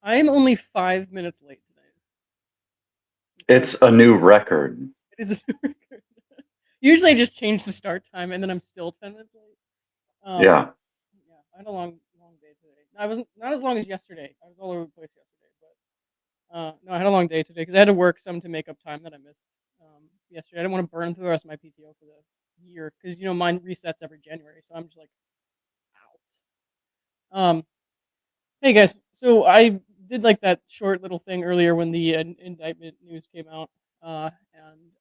I am only 5 minutes late tonight. It's a new record. It is a new record. Usually I just change the start time and then I'm still 10 minutes late. Yeah. Yeah, I had a long day today. I wasn't not as long as yesterday. I was all over the place yesterday, but no, I had a long day today because I had to work some to make up time that I missed yesterday. I didn't want to burn through the rest of my PTO for the year because mine resets every January, so I'm just like out. Hey guys, so I did like that short little thing earlier when the indictment news came out, and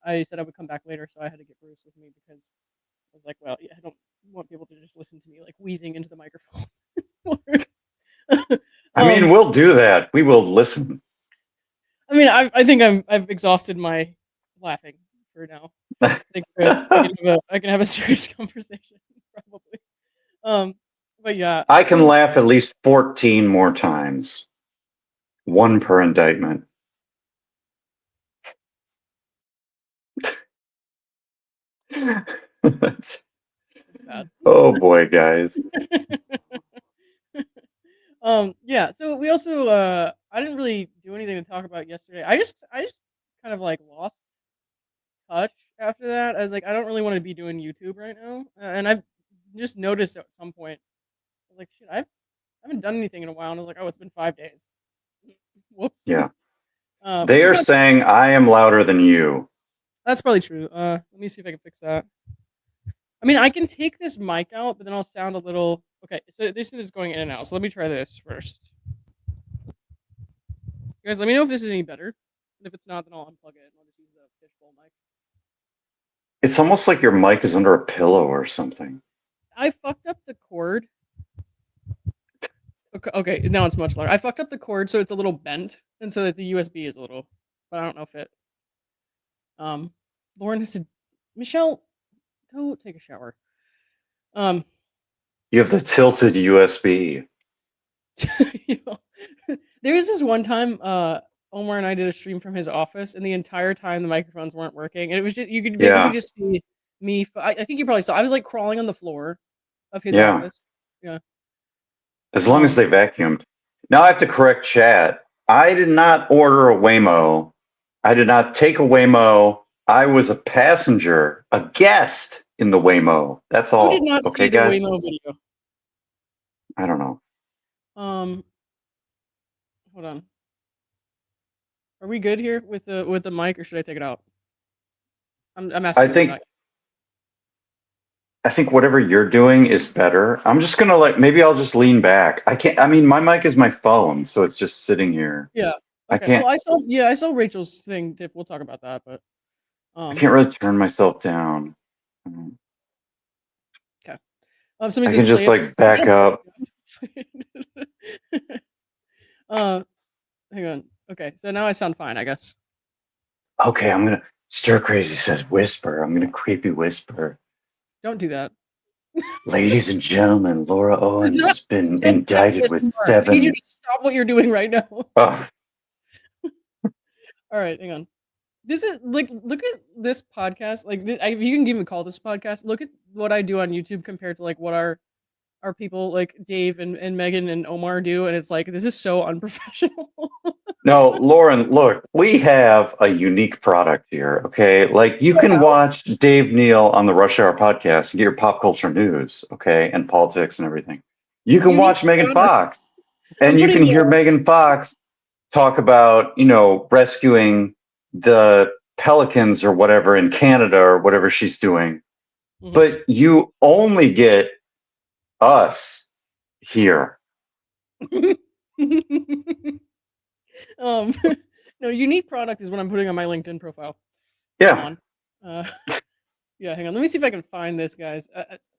I said I would come back later, so I had to get Bruce with me because I was like, well, yeah, I don't want people to just listen to me like wheezing into the microphone. I mean, we'll do that. We will listen. I mean, I think I've exhausted my laughing for now. I think we're good. I can have a serious conversation probably. But yeah, I can laugh at least 14 more times. One per indictment. Oh boy, guys. Yeah, so we also I didn't really do anything to talk about yesterday. I just kind of like lost touch after that. I was like, I don't really want to be doing YouTube right now. And I've just noticed at some point, I was like, shit, I haven't done anything in a while. And I was like, oh, it's been 5 days. Whoops. Yeah. They are saying I am louder than you. That's probably true. Let me see if I can fix that. I mean, I can take this mic out, but then I'll sound a little... Okay, so this is going in and out. So let me try this first. Guys, let me know if this is any better. And if it's not, then I'll unplug it and I'll just use a fishbowl mic. It's almost like your mic is under a pillow or something. I fucked up the cord. Okay, now it's much louder. I fucked up the cord so it's a little bent, and so that the USB is a little... But I don't know if it... Lauren has to... Michelle, go take a shower. You have the tilted USB. There was this one time Omar and I did a stream from his office, and the entire time the microphones weren't working, and it was just you could basically just see me. I think you probably saw. I was like crawling on the floor of his office. Yeah. As long as they vacuumed. Now I have to correct chat. I did not order a Waymo. I did not take a Waymo. I was a passenger, a guest in the Waymo. That's all. Who did not see the guys? Waymo video? I don't know. Hold on. Are we good here with the mic, or should I take it out? I'm asking. I think whatever you're doing is better. I'm just gonna maybe I'll just lean back. I can't. I mean, my mic is my phone, so it's just sitting here. Yeah. Okay. I can't. Well, I saw Rachel's thing. Tiff, we'll talk about that, but I can't really turn myself down. Okay. I can just like back up. Hang on. Okay, so now I sound fine, I guess. Okay, I'm gonna. Stir Crazy says whisper. I'm gonna creepy whisper. Don't do that. Ladies and gentlemen, Laura Owens has been indicted with 7. I need you to stop what you're doing right now. Oh. All right, hang on. This is like, look at this podcast. Like, this, you can even call this podcast. Look at what I do on YouTube compared to like what our people like Dave and Megan and Omar do, and it's like this is so unprofessional. No, Lauren, look, we have a unique product here. Okay, like you can watch Dave Neal on the Rush Hour podcast and get your pop culture news, okay, and politics and everything. You can watch Megan Fox, and you can hear Megan Fox talk about rescuing the pelicans or whatever in Canada or whatever she's doing. Mm-hmm. But you only get us here. No, unique product is what I'm putting on my LinkedIn profile. Yeah. Yeah, hang on. Let me see if I can find this, guys.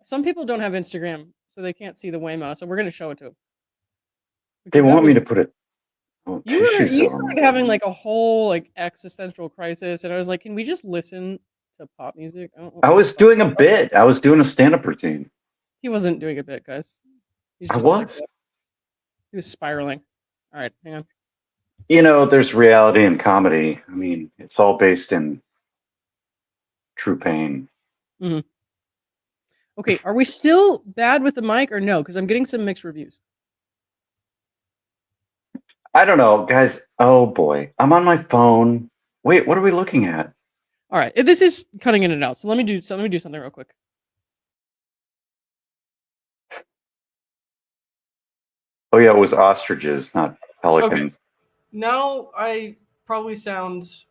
Some people don't have Instagram, so they can't see the Waymo, so we're going to show it to them. They want me to put it. You started having like a whole like existential crisis, and I was like, can we just listen to pop music? I was doing a bit. I was doing a stand-up routine. He wasn't doing a bit, guys. I was. He was spiraling. All right, hang on. There's reality and comedy. I mean, it's all based in true pain. Mm-hmm. Okay, are we still bad with the mic or no? Because I'm getting some mixed reviews. I don't know, guys. Oh boy, I'm on my phone. Wait, what are we looking at? All right, this is cutting in and out. So let me do something real quick. Oh yeah, it was ostriches, not pelicans. Now I probably sound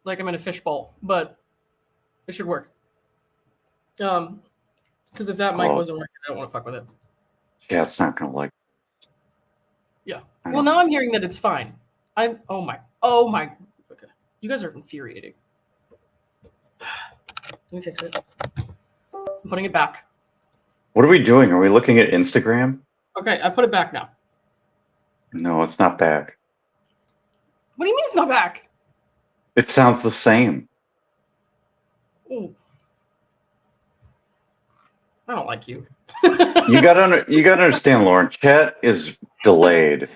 like I'm in a fishbowl, but it should work. Because if that mic wasn't working, I don't want to fuck with it. Yeah, it's not gonna like. Yeah. Well, now I'm hearing that it's fine. Oh my. Okay. You guys are infuriating. Let me fix it. I'm putting it back. What are we doing? Are we looking at Instagram? Okay, I put it back now. No, it's not back. What do you mean it's not back? It sounds the same. Ooh. I don't like you. You gotta understand, Lauren. Chat is delayed.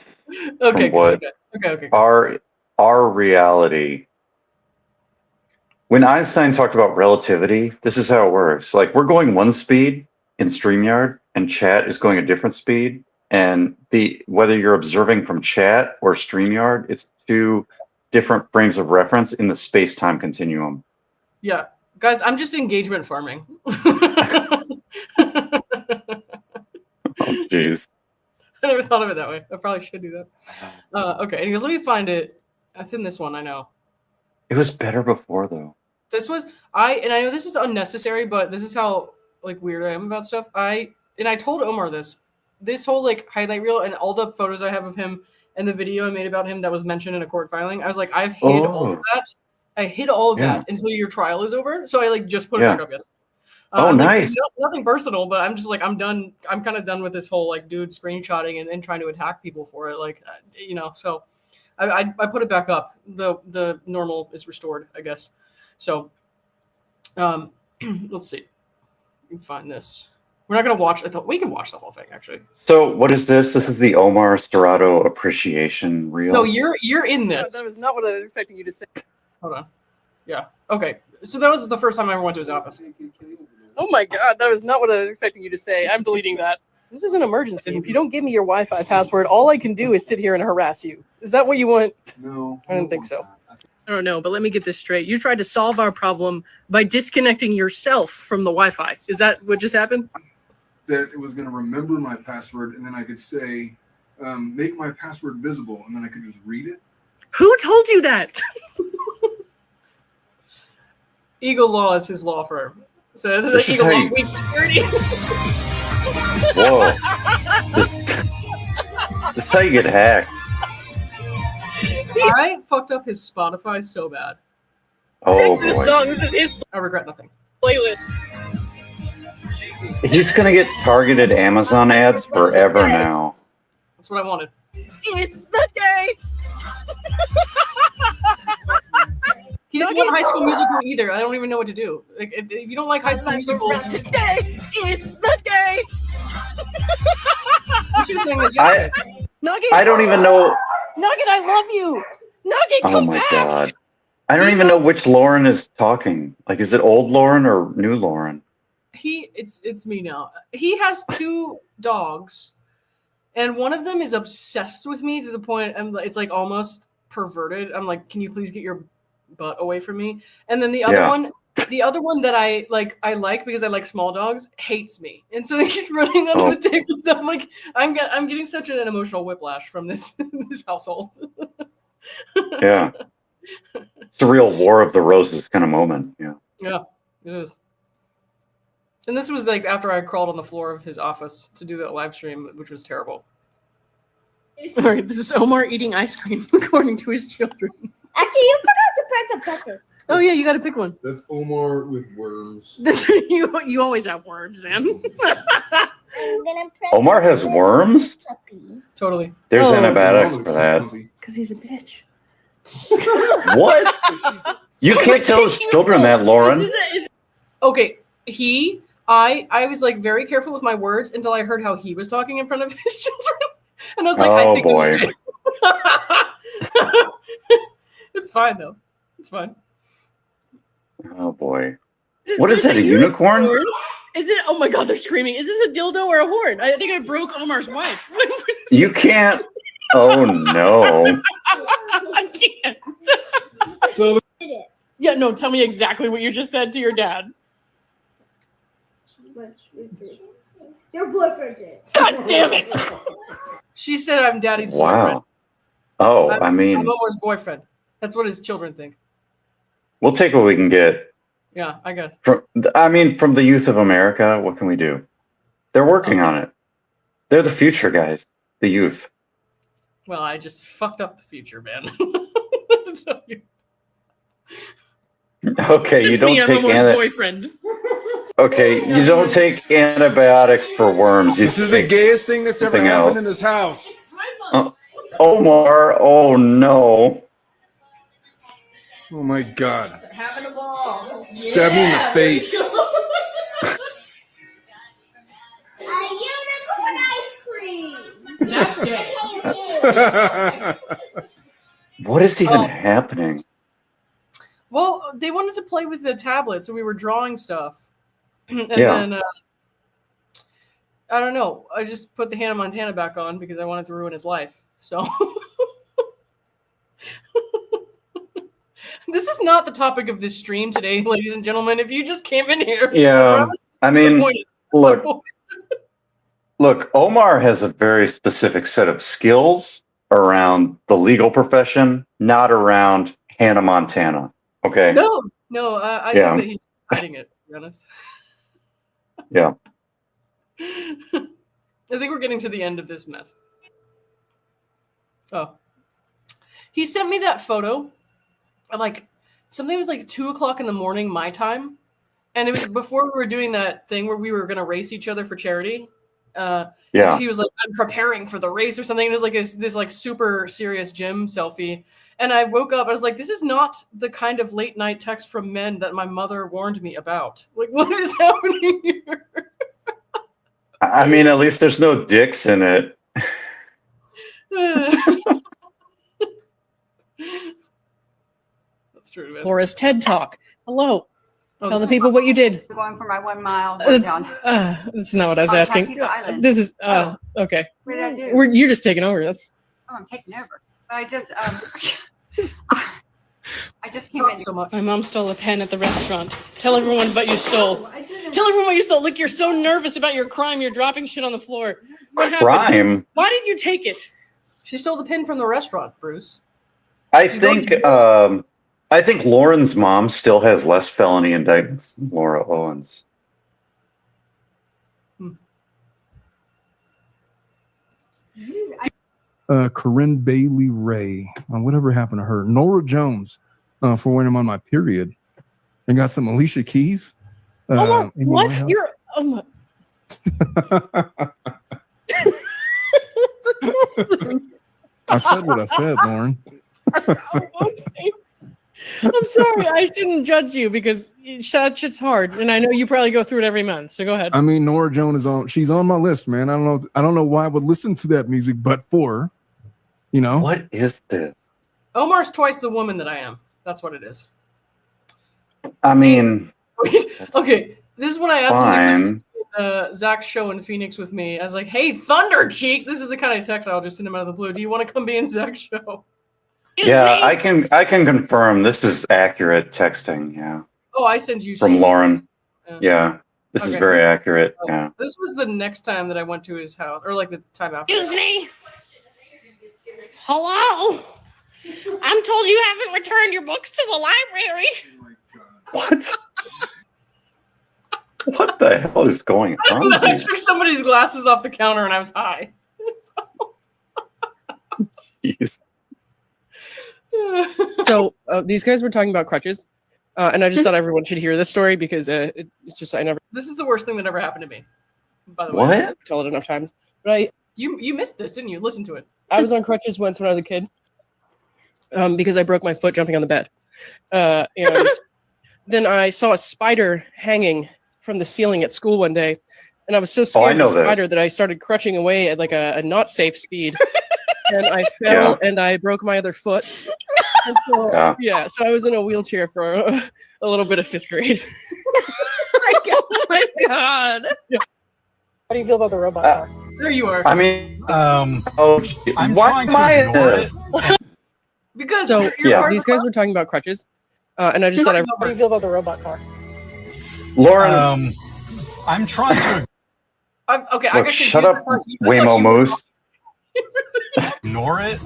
Okay, from what okay. Our reality. When Einstein talked about relativity, this is how it works. Like we're going one speed in StreamYard, and chat is going a different speed. And whether you're observing from chat or StreamYard, it's two different frames of reference in the space-time continuum. Yeah, guys, I'm just engagement farming. Oh, jeez. I never thought of it that way. I probably should do that. Okay, anyways, let me find it. That's in this one, I know. It was better before, though. This was I know this is unnecessary, but this is how like weird I am about stuff. I told Omar this whole like highlight reel and all the photos I have of him and the video I made about him that was mentioned in a court filing. I was like, I've hid all of that. I hid all of that until your trial is over. So I like just put it back up yesterday. Oh, nice. Like, nothing personal, but I'm just like, I'm done. I'm kind of done with this whole like dude screenshotting and trying to attack people for it. Like, you know, so I put it back up. The normal is restored, I guess. So, let's see. You can find this. We're not gonna watch. I thought we can watch the whole thing actually. So what is this? This is the Omar Storado appreciation reel. No, you're in this. That was not what I was expecting you to say. Hold on. Yeah. Okay. So that was the first time I ever went to his office. Oh my god, that was not what I was expecting you to say. I'm deleting that. This is an emergency. If you don't give me your Wi-Fi password, all I can do is sit here and harass you. Is that what you want? No. I didn't think so. I don't know, but let me get this straight. You tried to solve our problem by disconnecting yourself from the Wi-Fi. Is that what just happened? That it was going to remember my password, and then I could say, make my password visible, and then I could just read it. Who told you that? Eagle Law is his law firm. So this is Eagle Law Week Security. Whoa. This is how you get hacked. I fucked up his Spotify so bad. Oh, boy. This song, this is his. I regret nothing. Playlist. He's going to get targeted Amazon ads forever now. That's what I wanted. It's the day. He didn't want High School Musical either. I don't even know what to do. Like, if you don't like High School Musical, today is the day. You should have sang this yesterday. Nugget, I don't even know. Nugget, I love you. Nugget, come back. Oh my god. I don't even know which Lauren is talking. Like, is it old Lauren or new Lauren? It's me now. He has two dogs, and one of them is obsessed with me to the point it's like almost perverted. I'm like, can you please get your butt away from me? And then the other one that I like because I like small dogs hates me, and so he's running under the table. So I'm like, I'm getting such an emotional whiplash from this this household. Yeah, it's a real War of the Roses kind of moment. Yeah, it is. And this was like after I crawled on the floor of his office to do that live stream, which was terrible. All right, this is Omar eating ice cream according to his children. Actually, you forgot to press a button. Oh yeah, you got to pick one. That's Omar with worms. You always have worms, man. Omar has worms? Totally. There's antibiotics for that. Because he's a bitch. What? You can't tell his children that, Lauren. Okay, I was like very careful with my words until I heard how he was talking in front of his children. And I was like, I think boy. It's fine though. It's fine. Oh boy. What is that, a unicorn? Is it? Oh my god, they're screaming. Is this a dildo or a horn? I think I broke Omar's wife. You can't Oh no. I can't. So Yeah, no, tell me exactly what you just said to your dad. Your boyfriend did. God damn it. She said I'm daddy's boyfriend. Wow. Oh, I I'm mean, Omar's boyfriend. That's what his children think. we'll take what we can get. Yeah, I guess. From the youth of America, what can we do? They're working on it. They're the future, guys. The youth. Well, I just fucked up the future, man. Okay, you It's don't me, I'm take Omar's boyfriend. Okay, you don't take antibiotics for worms. You this is the take gayest thing that's ever something happened else. in this house. Omar, oh no. Oh my God. Having a ball. Stab me in the face. A unicorn ice cream. That's gay. What is even happening? Well, they wanted to play with the tablet, so we were drawing stuff. And then, I don't know. I just put the Hannah Montana back on because I wanted to ruin his life. So, this is not the topic of this stream today, ladies and gentlemen. If you just came in here, Yeah, I mean, look, Omar has a very specific set of skills around the legal profession, not around Hannah Montana. Okay. No, I think that he's hiding it, to be honest. Yeah. I think we're getting to the end of this mess. Oh. He sent me that photo. Something was like 2:00 in the morning, my time. And it was before we were doing that thing where we were going to race each other for charity. So he was like, I'm preparing for the race or something. And it was like this like super serious gym selfie. And I woke up, I was like, this is not the kind of late night text from men that my mother warned me about. Like, what is happening here? I mean, at least there's no dicks in it. That's true, man. Laura's TED Talk. Hello. Oh, Tell the people what you did. I'm going for my 1 mile That's, down. that's not what I was asking. Tattoo Island. This is okay. What did I do? You're just taking over. That's I'm taking over. But I just I just came in. So much. my mom stole a pen at the restaurant. Tell everyone what you stole. Tell everyone what you stole. Look, you're so nervous about your crime. You're dropping shit on the floor. What happened? Crime. Why did you take it? She stole the pin from the restaurant, Bruce. I think Lauren's mom still has less felony indictments than Laura Owens. Corinne Bailey Ray. Whatever happened to her? Nora Jones for when I'm on my period. And got some Alicia Keys. What? Winehouse. You're my. I said what I said, Lauren. Okay. I'm sorry. I shouldn't judge you because that shit's hard, and I know you probably go through it every month. So go ahead. I mean, Nora Jones she's on my list, man. I don't know why I would listen to that music, but for, What is this? Omar's twice the woman that I am. That's what it is. I mean, Okay, this is when I asked him to fine. come to Zach's show in Phoenix with me. I was like, hey, Thunder Cheeks. This is the kind of text I'll just send him out of the blue. Do you want to come be in Zach's show? Yeah, I can confirm this is accurate texting. Yeah, Oh, I send you from some. Lauren. Yeah, this is Okay. very accurate. Oh, Yeah. This was the next time that I went to his house, or like the time after. Excuse me. Hello. I'm told you haven't returned your books to the library. Oh my God. What? What the hell is going on? I here? took somebody's glasses off the counter and I was high. Jeez. So these guys were talking about crutches, and I just thought everyone should hear this story because it's just I never This is the worst thing that ever happened to me. By the way, What? tell it enough times. But you missed this, didn't you? Listen to it. I was on crutches once when I was a kid because I broke my foot jumping on the bed. And then I saw a spider hanging from the ceiling at school one day, and I was so scared of know the this. spider that I started crutching away at like a not safe speed, and I fell and I broke my other foot. And so, so I was in a wheelchair for a little bit of 5th grade. Oh my god. How do you feel about the robot? There you are. I mean, I'm why trying am I to in ignore this? it. Because So, you're yeah. part of These the guys were talking about crutches, and I just thought, How do you feel about the robot car? Lauren, I'm trying to Okay, I look, got shut confused. up, I thought you were Waymo Moose. ignore it.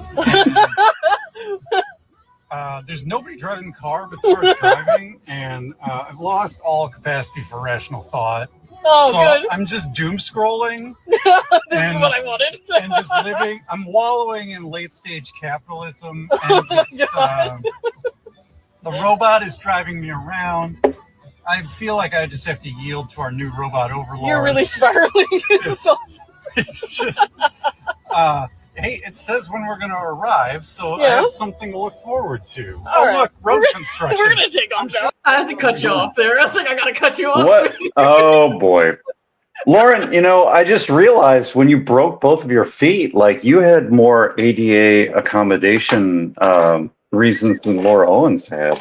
And, there's nobody driving the car but the car's driving, and I've lost all capacity for rational thought. Oh, so good. I'm just doom scrolling This is and- what I wanted. and just living. I'm wallowing in late stage capitalism, and just, the robot is driving me around. I feel like I just have to yield to our new robot overlord. You're really spiraling. It's just, hey, it says when we're going to arrive, so I Yeah. have something to look forward to. All Oh, right. look, road construction. We're gonna take off now. I have to cut you off there. I was like, I gotta cut you off. What? Oh boy, Lauren. I just realized when you broke both of your feet, like you had more ADA accommodation reasons than Laura Owens had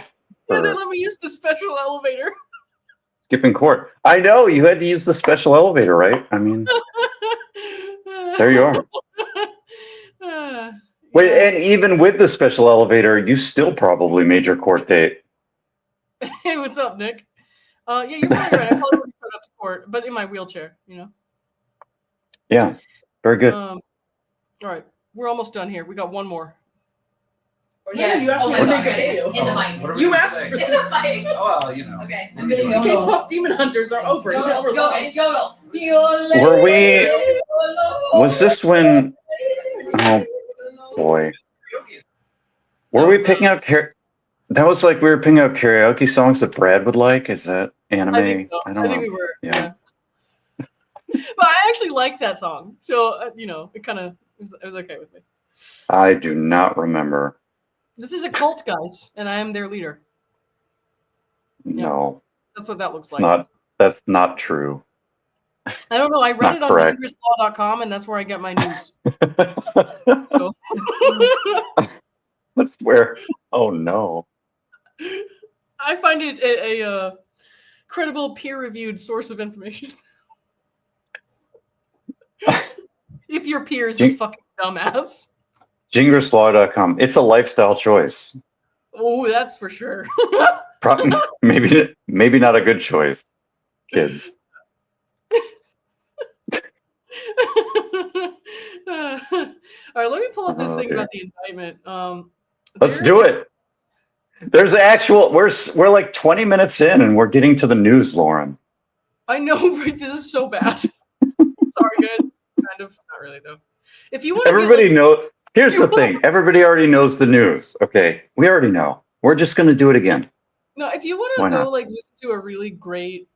Yeah, they for let me use the special elevator. skipping court. I know you had to use the special elevator, right? I mean, there you are. Wait, Yeah. and even with the special elevator, you still probably made your court date. Hey, what's up, Nick? Yeah, you're probably right. I probably would have showed up to court, but in my wheelchair, Yeah, very good. All right, we're almost done here. We got one more. Yes. You asked me to make a video. In the mic. What are we You gonna asked say? In the mic. Oh, well, you know. Okay, What I'm are gonna you go. doing? K-pop demon hunters are over. Yodel. Were we? Was this when? Oh boy, were we picking out? That was like we were picking out karaoke songs that Brad would like. Is that anime? I think so. don't I think know. we were. Yeah. Yeah. But I actually like that song, so it kind of it was okay with me. I do not remember. This is a cult, guys, and I am their leader. No, That's what that looks it's like. not. That's not true. I don't know. I It's read not it on correct. dangerouslaw.com, and that's where I get my news. So. That's where. Oh no. I find it a credible, peer-reviewed source of information. If your peer is a fucking dumbass. Jingerslaw.com. It's a lifestyle choice. Oh, that's for sure. Maybe not a good choice, kids. All right, let me pull up this Oh, thing dear. about the indictment. Let's do it. There's we're like 20 minutes in and we're getting to the news, Lauren. I know, right? This is so bad. Sorry, guys. Kind of, not really though. If you want, Everybody know. Here's the thing. Everybody already knows the news. Okay, we already know. We're just going to do it again. No, if you want Why to go not? like listen to a really great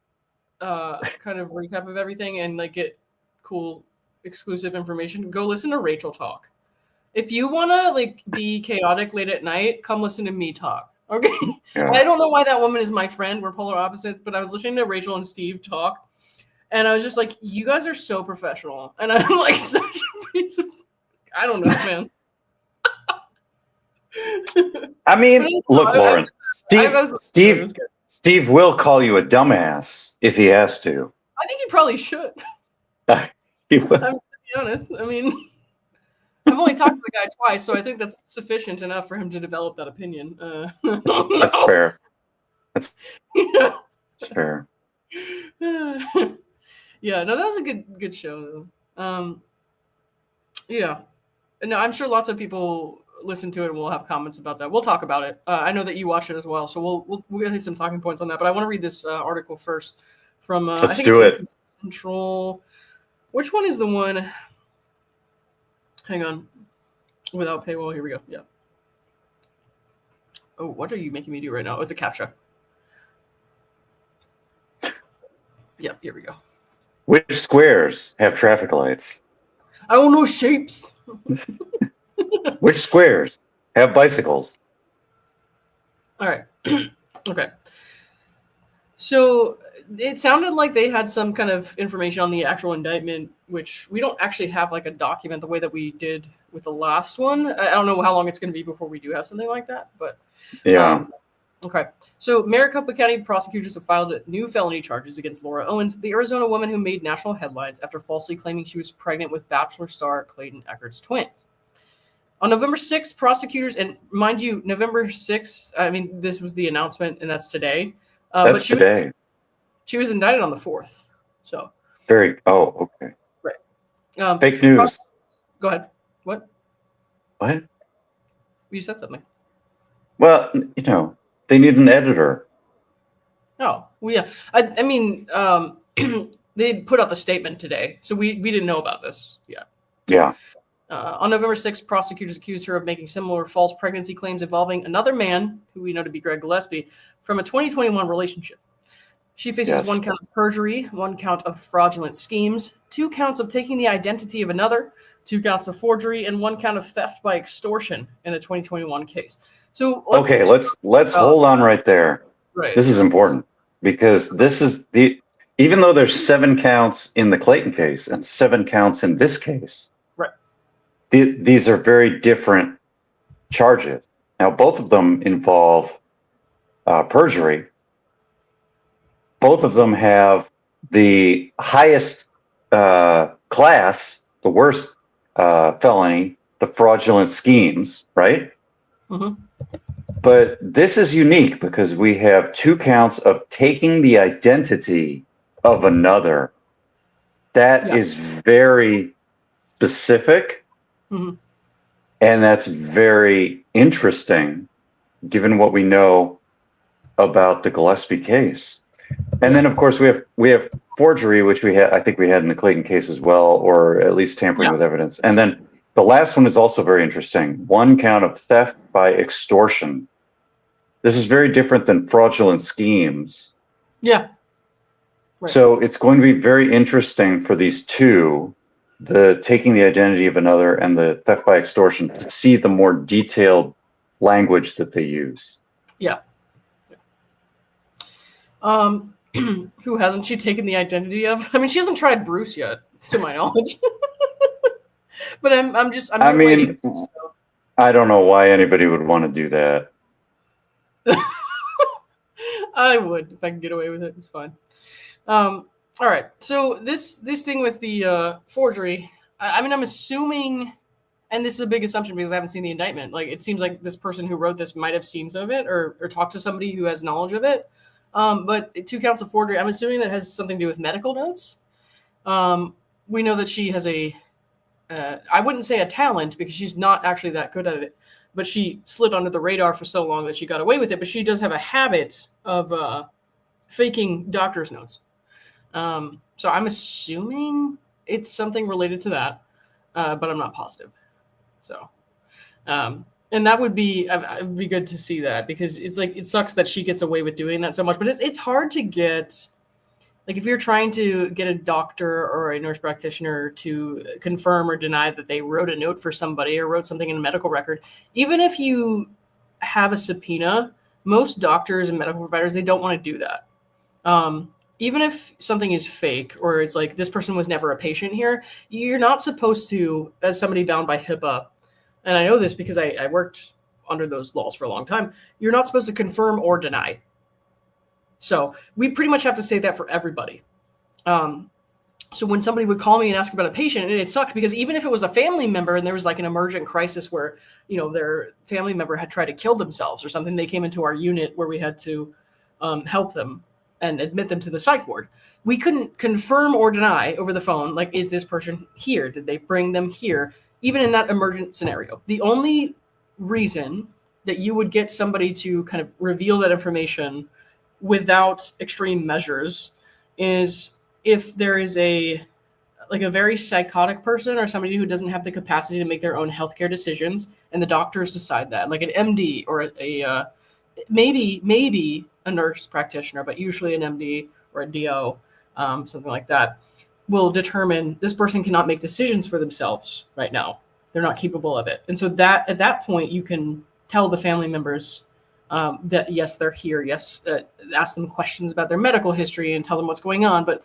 kind of recap of everything and like get cool exclusive information, go listen to Rachel talk. If you want to like be chaotic late at night, come listen to me talk. Okay. Yeah. I don't know why that woman is my friend. We're polar opposites, but I was listening to Rachel and Steve talk, and I was just like, you guys are so professional. And I'm like such a piece of I don't know, man. I mean, look, Lauren. Steve will call you a dumbass if he has to. I think he probably should. He will. To be honest, I mean, I've only talked to the guy twice, so I think that's sufficient enough for him to develop that opinion. That's fair. That's fair. Yeah, no, that was a good show though. Yeah, no, I'm sure lots of people listen to it and we'll have comments about that. We'll talk about it. I know that you watch it as well, so we'll get some talking points on that. But I want to read this article first from. Let's do it. Central. Which one is the one? Hang on. Without paywall, here we go. Yeah. Oh, what are you making me do right now? Oh, it's a CAPTCHA. Yep, here we go. Which squares have traffic lights? I don't know shapes. Which squares have bicycles? All right. Okay. So it sounded like they had some kind of information on the actual indictment, which we don't actually have like a document the way that we did with the last one. I don't know how long it's going to be before we do have something like that, but Yeah. Okay. So Maricopa County prosecutors have filed new felony charges against Laura Owens, the Arizona woman who made national headlines after falsely claiming she was pregnant with Bachelor star Clayton Echard's twins. On November 6th, prosecutors, and mind you, November 6th, I mean, this was the announcement, and that's today. That's today. She was indicted on the 4th. So. Okay. Right. Fake news. Go ahead. What? What? You said something. Well, you know, they need an editor. Oh, well, yeah. I mean, they put out the statement today, so we didn't know about this yet. Yeah. On November 6th, prosecutors accused her of making similar false pregnancy claims involving another man, who we know to be Greg Gillespie, from a 2021 relationship. She faces 1 count of perjury, 1 count of fraudulent schemes, 2 counts of taking the identity of another, 2 counts of forgery, and 1 count of theft by extortion in the 2021 case. So let's hold on right there. Right. This is important because this is even though there's 7 counts in the Clayton case and 7 counts in this case. Right. These are very different charges. Now, both of them involve perjury. Both of them have the highest class, the worst felony, the fraudulent schemes, right? Mm-hmm. But this is unique because we have 2 counts of taking the identity of another. That is very specific. Mm-hmm. And that's very interesting given what we know about the Gillespie case. And then, of course, we have forgery, which I think we had in the Clayton case as well, or at least tampering with evidence. And then the last one is also very interesting. 1 count of theft by extortion. This is very different than fraudulent schemes. Yeah. Right. So it's going to be very interesting for these 2, the taking the identity of another and the theft by extortion, to see the more detailed language that they use. Yeah. Who hasn't she taken the identity of? I mean, she hasn't tried Bruce yet, to my knowledge. But I mean, I don't know why anybody would want to do that. I would if I can get away with it. It's fine. All right. So this thing with the forgery. I mean, I'm assuming, and this is a big assumption because I haven't seen the indictment. Like, it seems like this person who wrote this might have seen some of it or talked to somebody who has knowledge of it. But 2 counts of forgery, I'm assuming that has something to do with medical notes. We know that she has I wouldn't say a talent because she's not actually that good at it, but she slid under the radar for so long that she got away with it. But she does have a habit of faking doctor's notes. So I'm assuming it's something related to that, but I'm not positive. So, and that would be, it'd be good to see that because it's like, it sucks that she gets away with doing that so much, but it's hard to get, like if you're trying to get a doctor or a nurse practitioner to confirm or deny that they wrote a note for somebody or wrote something in a medical record, even if you have a subpoena, most doctors and medical providers, they don't want to do that. Even if something is fake or it's like this person was never a patient here, you're not supposed to, as somebody bound by HIPAA, and I know this because I worked under those laws for a long time, you're not supposed to confirm or deny. So we pretty much have to say that for everybody. So when somebody would call me and ask about a patient, and it sucked because even if it was a family member and there was like an emergent crisis where, you know, their family member had tried to kill themselves or something, they came into our unit where we had to help them and admit them to the psych ward. We couldn't confirm or deny over the phone, like, is this person here? Did they bring them here? Even in that emergent scenario. The only reason that you would get somebody to kind of reveal that information without extreme measures is if there is a very psychotic person or somebody who doesn't have the capacity to make their own healthcare decisions, and the doctors decide that, like an MD or maybe a nurse practitioner, but usually an MD or a DO, something like that, will determine this person cannot make decisions for themselves right now. They're not capable of it. And so that at that point, you can tell the family members that, yes, they're here. Yes, ask them questions about their medical history and tell them what's going on. But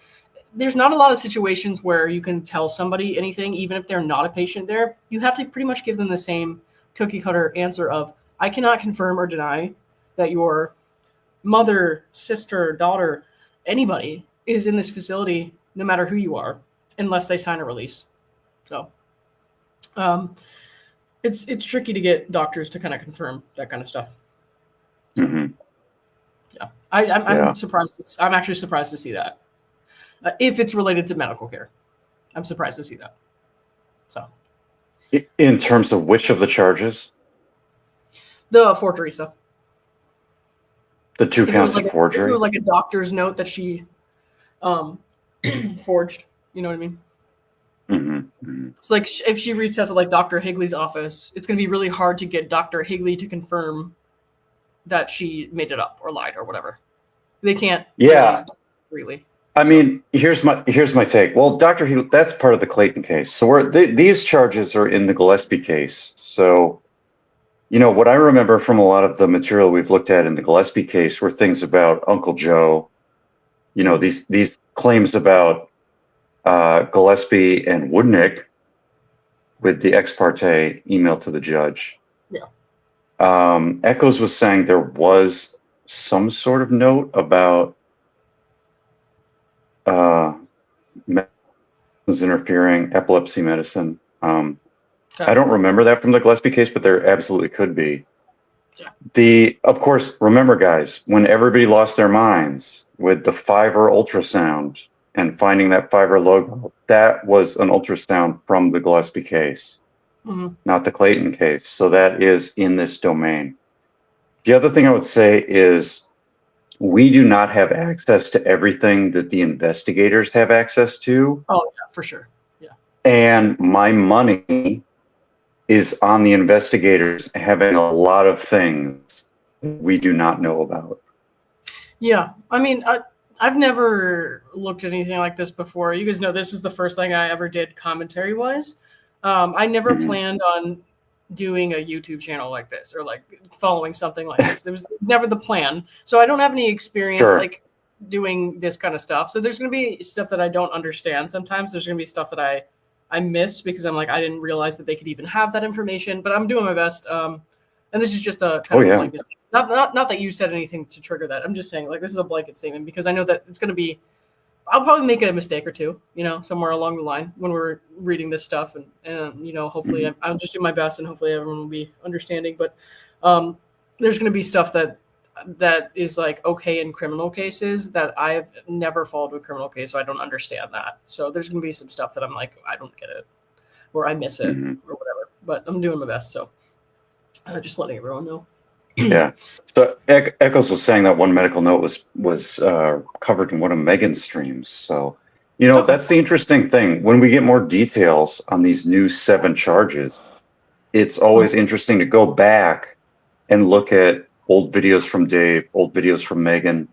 there's not a lot of situations where you can tell somebody anything, even if they're not a patient there. You have to pretty much give them the same cookie cutter answer of, I cannot confirm or deny that your mother, sister, daughter, anybody is in this facility, no matter who you are, unless they sign a release. So it's tricky to get doctors to kind of confirm that kind of stuff. So, Mhm. yeah, I'm Yeah. surprised. I'm actually surprised to see that. If it's related to medical care, I'm surprised to see that. So In terms of which of the charges? the forgery stuff. The 2 If it counts was of like forgery? if it was like a doctor's note that she forged, you know what I mean? It's like if she reached out to like Dr. Higley's office, it's going to be really hard to get Dr. Higley to confirm that she made it up or lied or whatever. They can't Yeah. freely. I mean, here's my take. Well, Dr. Healy, that's part of the Clayton case. So these charges are in the Gillespie case. So, what I remember from a lot of the material we've looked at in the Gillespie case were things about Uncle Joe. These claims about Gillespie and Woodnick with the ex parte email to the judge. Yeah. Echoes was saying there was some sort of note about medicines interfering, epilepsy medicine. Okay. I don't remember that from the Gillespie case, but there absolutely could be. Yeah. Of course, remember, guys, when everybody lost their minds with the Fiverr ultrasound and finding that Fiverr logo, that was an ultrasound from the Gillespie case, not the Clayton case. So that is in this domain. The other thing I would say is we do not have access to everything that the investigators have access to. Oh, yeah, for sure. Yeah. And my money is on the investigators having a lot of things we do not know about. Yeah. I mean, I've never looked at anything like this before. You guys know this is the first thing I ever did commentary-wise. I never planned on doing a YouTube channel like this or like following something like this. There was never the plan. So I don't have any experience like doing this kind of stuff. So there's going to be stuff that I don't understand. Sometimes there's going to be stuff that I miss because I'm like, I didn't realize that they could even have that information, but I'm doing my best. And this is just a kind of a blanket statement. Not that you said anything to trigger that. I'm just saying like, this is a blanket statement because I know that it's going to be, I'll probably make a mistake or two, somewhere along the line when we're reading this stuff and hopefully I'll just do my best and hopefully everyone will be understanding, but there's going to be stuff that is like okay in criminal cases that I've never followed a criminal case, so I don't understand that. So there's going to be some stuff that I'm like, I don't get it or I miss it or whatever, but I'm doing my best. So just letting everyone know. Yeah. So Echoes was saying that one medical note was covered in one of Megan's streams. So, that's the interesting thing. When we get more details on these new 7 charges, it's always interesting to go back and look at old videos from Dave, old videos from Megan,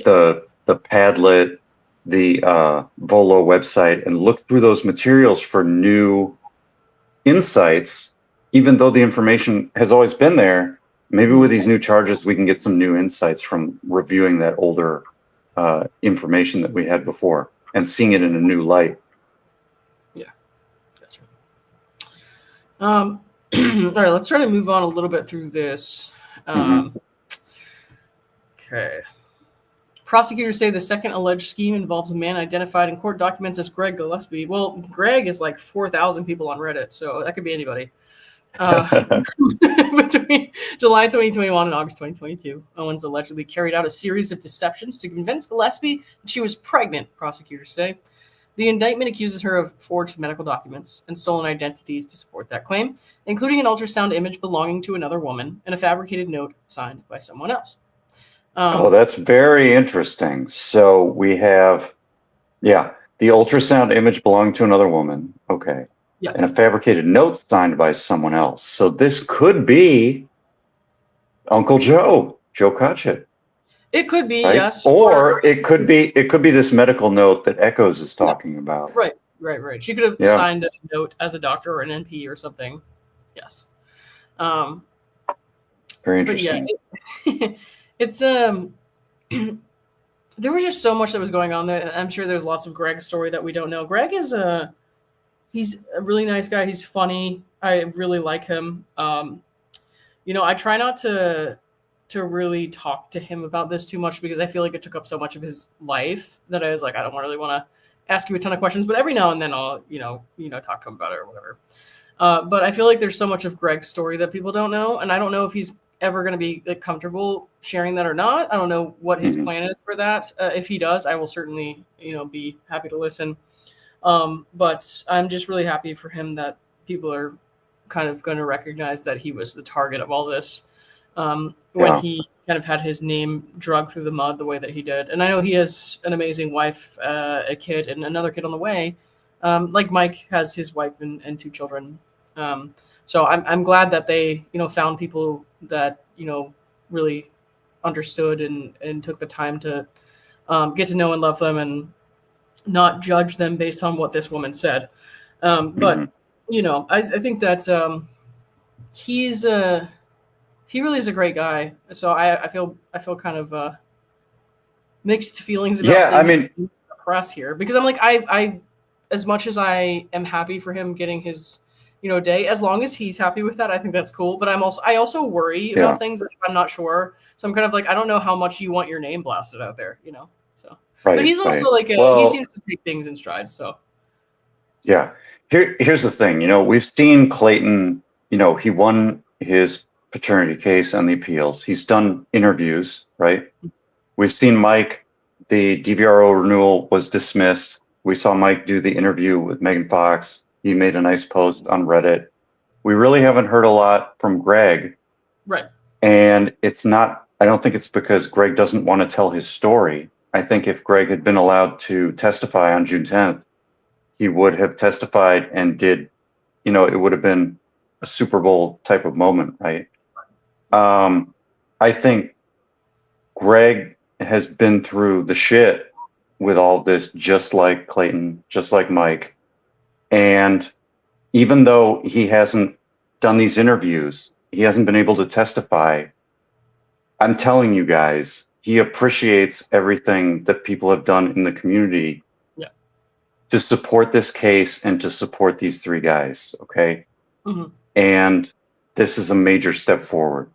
the Padlet, the Volo website, and look through those materials for new insights, even though the information has always been there. Maybe with these new charges, we can get some new insights from reviewing that older information that we had before and seeing it in a new light. Yeah, gotcha. All right, let's try to move on a little bit through this. Okay. Prosecutors say the second alleged scheme involves a man identified in court documents as Greg Gillespie. Well, Greg is like 4,000 people on Reddit, so that could be anybody. Between July 2021 and August 2022, Owens allegedly carried out a series of deceptions to convince Gillespie that she was pregnant, prosecutors say. The indictment accuses her of forged medical documents and stolen identities to support that claim, including an ultrasound image belonging to another woman and a fabricated note signed by someone else. That's very interesting. So we have, the ultrasound image belonging to another woman. Okay. Yeah. And a fabricated note signed by someone else. So this could be Uncle Joe Cotchett. It could be, right? yes. Or it could be this medical note that Echoes is talking about. Right. She could have signed a note as a doctor or an NP or something. Yes. Very interesting. But yeah, it's there was just so much that was going on there. I'm sure there's lots of Greg's story that we don't know. Greg is he's a really nice guy. He's funny. I really like him. I try not to to really talk to him about this too much because I feel like it took up so much of his life that I was like, I don't really want to ask you a ton of questions, but every now and then I'll, talk to him about it or whatever. But I feel like there's so much of Greg's story that people don't know, and I don't know if he's ever going to be comfortable sharing that or not. I don't know what his plan is for that. If he does, I will certainly, be happy to listen. But I'm just really happy for him that people are kind of going to recognize that he was the target of all this when he kind of had his name dragged through the mud the way that he did. And I know he has an amazing wife, a kid, and another kid on the way. Like Mike has his wife and 2 children. So I'm glad that they, found people that, really understood and took the time to get to know and love them and not judge them based on what this woman said. But, I think that he really is a great guy. So I feel kind of mixed feelings about the press here because I'm like, I as much as I am happy for him getting his, day, as long as he's happy with that, I think that's cool. But I also worry about things that I'm not sure. So I'm kind of like, I don't know how much you want your name blasted out there, so. Right, but he's also he seems to take things in stride. So. Yeah. Here's the thing, we've seen Clayton, he won his paternity case on the appeals. He's done interviews, right? We've seen Mike, the DVRO renewal was dismissed. We saw Mike do the interview with Megan Fox. He made a nice post on Reddit. We really haven't heard a lot from Greg. Right. And I don't think it's because Greg doesn't want to tell his story. I think if Greg had been allowed to testify on June 10th, he would have testified and did, it would have been a Super Bowl type of moment, right? I think Greg has been through the shit with all this, just like Clayton, just like Mike. And even though he hasn't done these interviews, he hasn't been able to testify. I'm telling you guys, he appreciates everything that people have done in the community to support this case and to support these 3 guys. Okay. Mm-hmm. And this is a major step forward.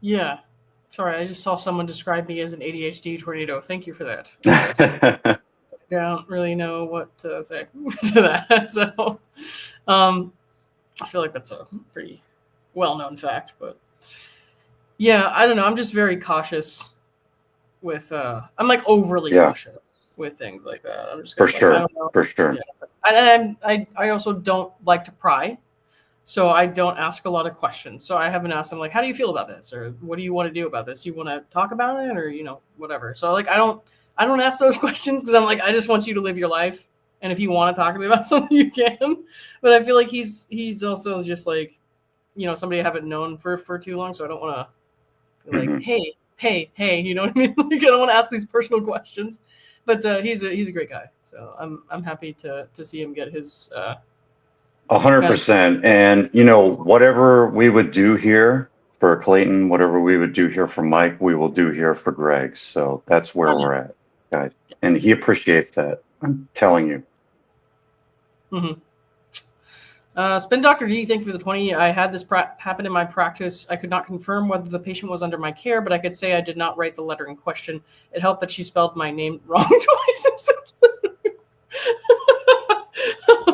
Yeah. Sorry, I just saw someone describe me as an ADHD tornado. Thank you for that. I don't really know what to say to that. So I feel like that's a pretty well-known fact. But yeah, I don't know. I'm just very cautious with I'm like overly cautious with things like that. I'm just for like, sure. I don't know. For sure. Yeah. And I also don't like to pry. So I don't ask a lot of questions. So I haven't asked them like, how do you feel about this? Or what do you want to do about this? You want to talk about it or, whatever. So like, I don't ask those questions because I'm like, I just want you to live your life. And if you want to talk to me about something, you can. But I feel like he's also just like, somebody I haven't known for too long. So I don't want to be like, hey, you know what I mean? Like, I don't want to ask these personal questions. But he's a great guy. So I'm happy to see him get his 100%. And, whatever we would do here for Clayton, whatever we would do here for Mike, we will do here for Greg. So that's where we're at, guys. And he appreciates that. I'm telling you. Mm-hmm. Spin Doctor D, thank you for the 20. I had this happen in my practice. I could not confirm whether the patient was under my care, but I could say I did not write the letter in question. It helped that she spelled my name wrong twice.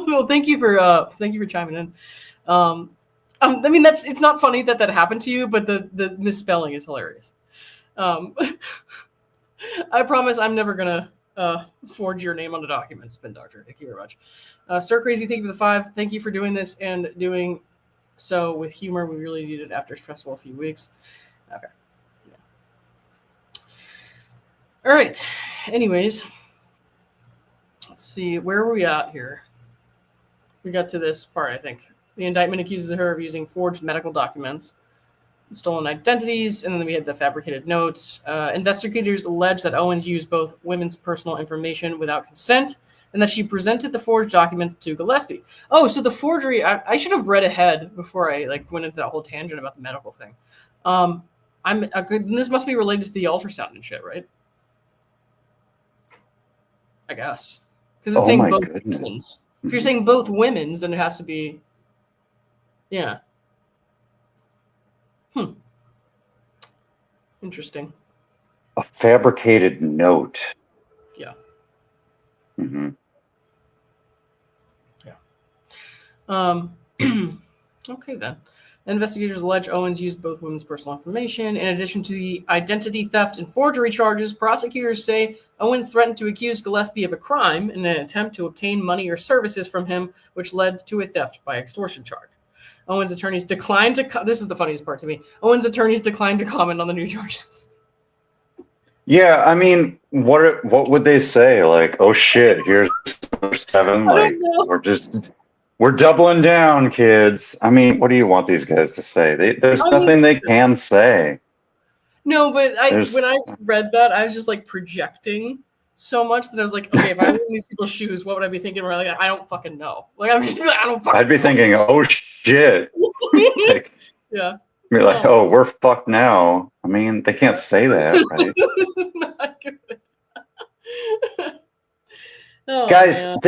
Well, thank you for chiming in. I mean, it's not funny that happened to you, but the misspelling is hilarious. I promise I'm never gonna forge your name on the document, Spin Doctor. Thank you very much. Stir Crazy, thank you for the 5. Thank you for doing this and doing so with humor. We really needed after stressful few weeks. Okay. Yeah. All right. Anyways, let's see. Where were we at here? We got to this part, I think. The indictment accuses her of using forged medical documents, stolen identities, and then we had the fabricated notes. Investigators allege that Owens used both women's personal information without consent and that she presented the forged documents to Gillespie. Oh, so the forgery, I should have read ahead before I went into that whole tangent about the medical thing. This must be related to the ultrasound and shit, right? I guess. Because it's saying both women's. If you're saying both women's, then it has to be, yeah. Interesting. A fabricated note. Yeah. Mm-hmm. Okay then. Investigators allege Owens used both women's personal information. In addition to the identity theft and forgery charges, prosecutors say Owens threatened to accuse Gillespie of a crime in an attempt to obtain money or services from him, which led to a theft by extortion charge. Owens' attorneys declined to. This is the funniest part to me. Owens' attorneys declined to comment on the new charges. Yeah, I mean, what would they say? Like, oh shit, here's 7. I Like, don't know. we're doubling down, kids. I mean, what do you want these guys to say? There's nothing they can say. No, but There's- when I read that, I was just like projecting so much that I was like, okay, if I was in these people's shoes, what would I be thinking? Where like, I don't fucking know. Like, I don't fucking. I'd be thinking, oh shit. Like, Yeah. be like, oh, we're fucked now. I mean, they can't say that, right? This is not good. Oh, Guys, man.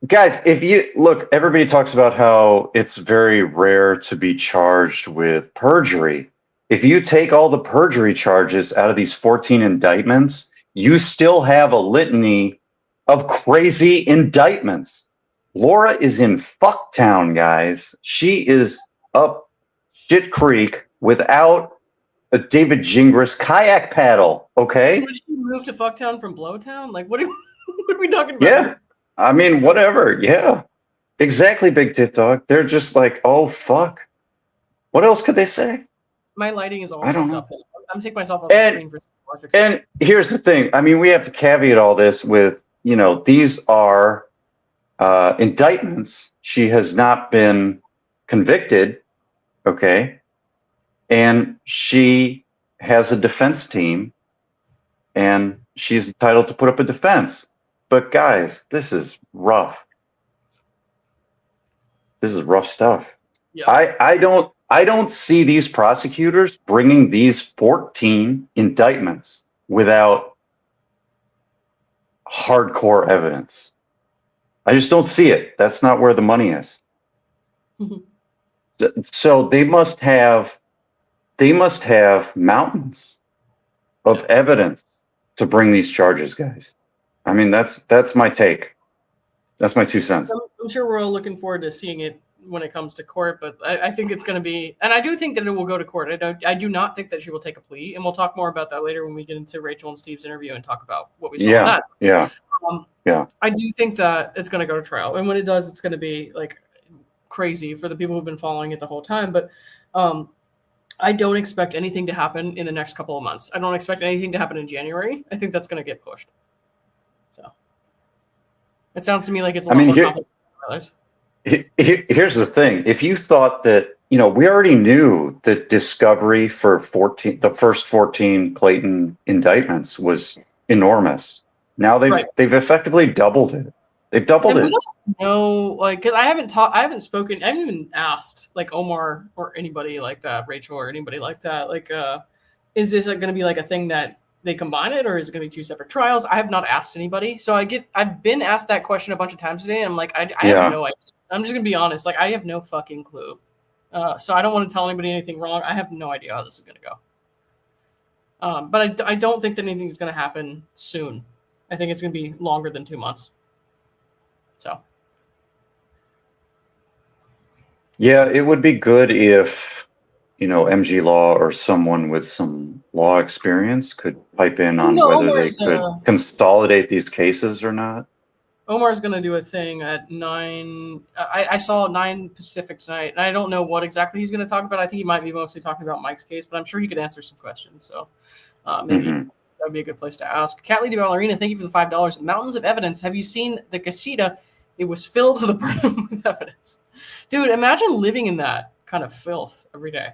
Guys, if you look, everybody talks about how it's very rare to be charged with perjury. If you take all the perjury charges out of these 14 indictments, you still have a litany of crazy indictments. Laura is in Fucktown, guys. She is up shit creek without a David Gingras kayak paddle, okay? Did she move to Fucktown from Blowtown? Like, what are we talking about? Yeah. I mean, whatever. Yeah, exactly. Big Tit Dog. They're just like, oh fuck. What else could they say? My lighting is all I don't fucked know. up. I'm taking myself off the screen for some And here's the thing. I mean, we have to caveat all this with, these are indictments. She has not been convicted. Okay. And she has a defense team and she's entitled to put up a defense. But guys, this is rough. This is rough stuff. Yeah. I don't see these prosecutors bringing these 14 indictments without hardcore evidence. I just don't see it. That's not where the money is. So they must have mountains of evidence to bring these charges, guys. I mean, that's my take. That's my 2 cents. I'm sure we're all looking forward to seeing it when it comes to court, but I think it's going to be, and I do think that it will go to court. I do not think that she will take a plea, and we'll talk more about that later when we get into Rachel and Steve's interview and talk about what we saw in that. Yeah. I do think that it's going to go to trial, and when it does, it's going to be like crazy for the people who've been following it the whole time. But I don't expect anything to happen in the next couple of months. I don't expect anything to happen in January. I think that's going to get pushed. So it sounds to me like it's a lot more complicated than I realize. Here's the thing. If you thought that, we already knew that discovery for the first 14 Clayton indictments was enormous. Now they've effectively doubled it. They've doubled it. No, like, because I haven't spoken, I haven't even asked like Omar or anybody like that, Rachel or anybody like that. Like, is this going to be like a thing that they combine it, or is it going to be 2 separate trials? I have not asked anybody. So I've been asked that question a bunch of times today. And I'm like, I have no idea. I'm just going to be honest. Like, I have no fucking clue. So I don't want to tell anybody anything wrong. I have no idea how this is going to go. But I don't think that anything's going to happen soon. I think it's going to be longer than 2 months. So. Yeah, it would be good if, MG Law or someone with some law experience could pipe in on whether Omar's, they could consolidate these cases or not. Omar's going to do a thing at 9. I saw 9 Pacific tonight, and I don't know what exactly he's going to talk about. I think he might be mostly talking about Mike's case, but I'm sure he could answer some questions. So maybe that would be a good place to ask. Cat Lady Ballerina, thank you for the $5. Mountains of evidence. Have you seen the casita? It was filled to the brim with evidence. Dude, imagine living in that kind of filth every day.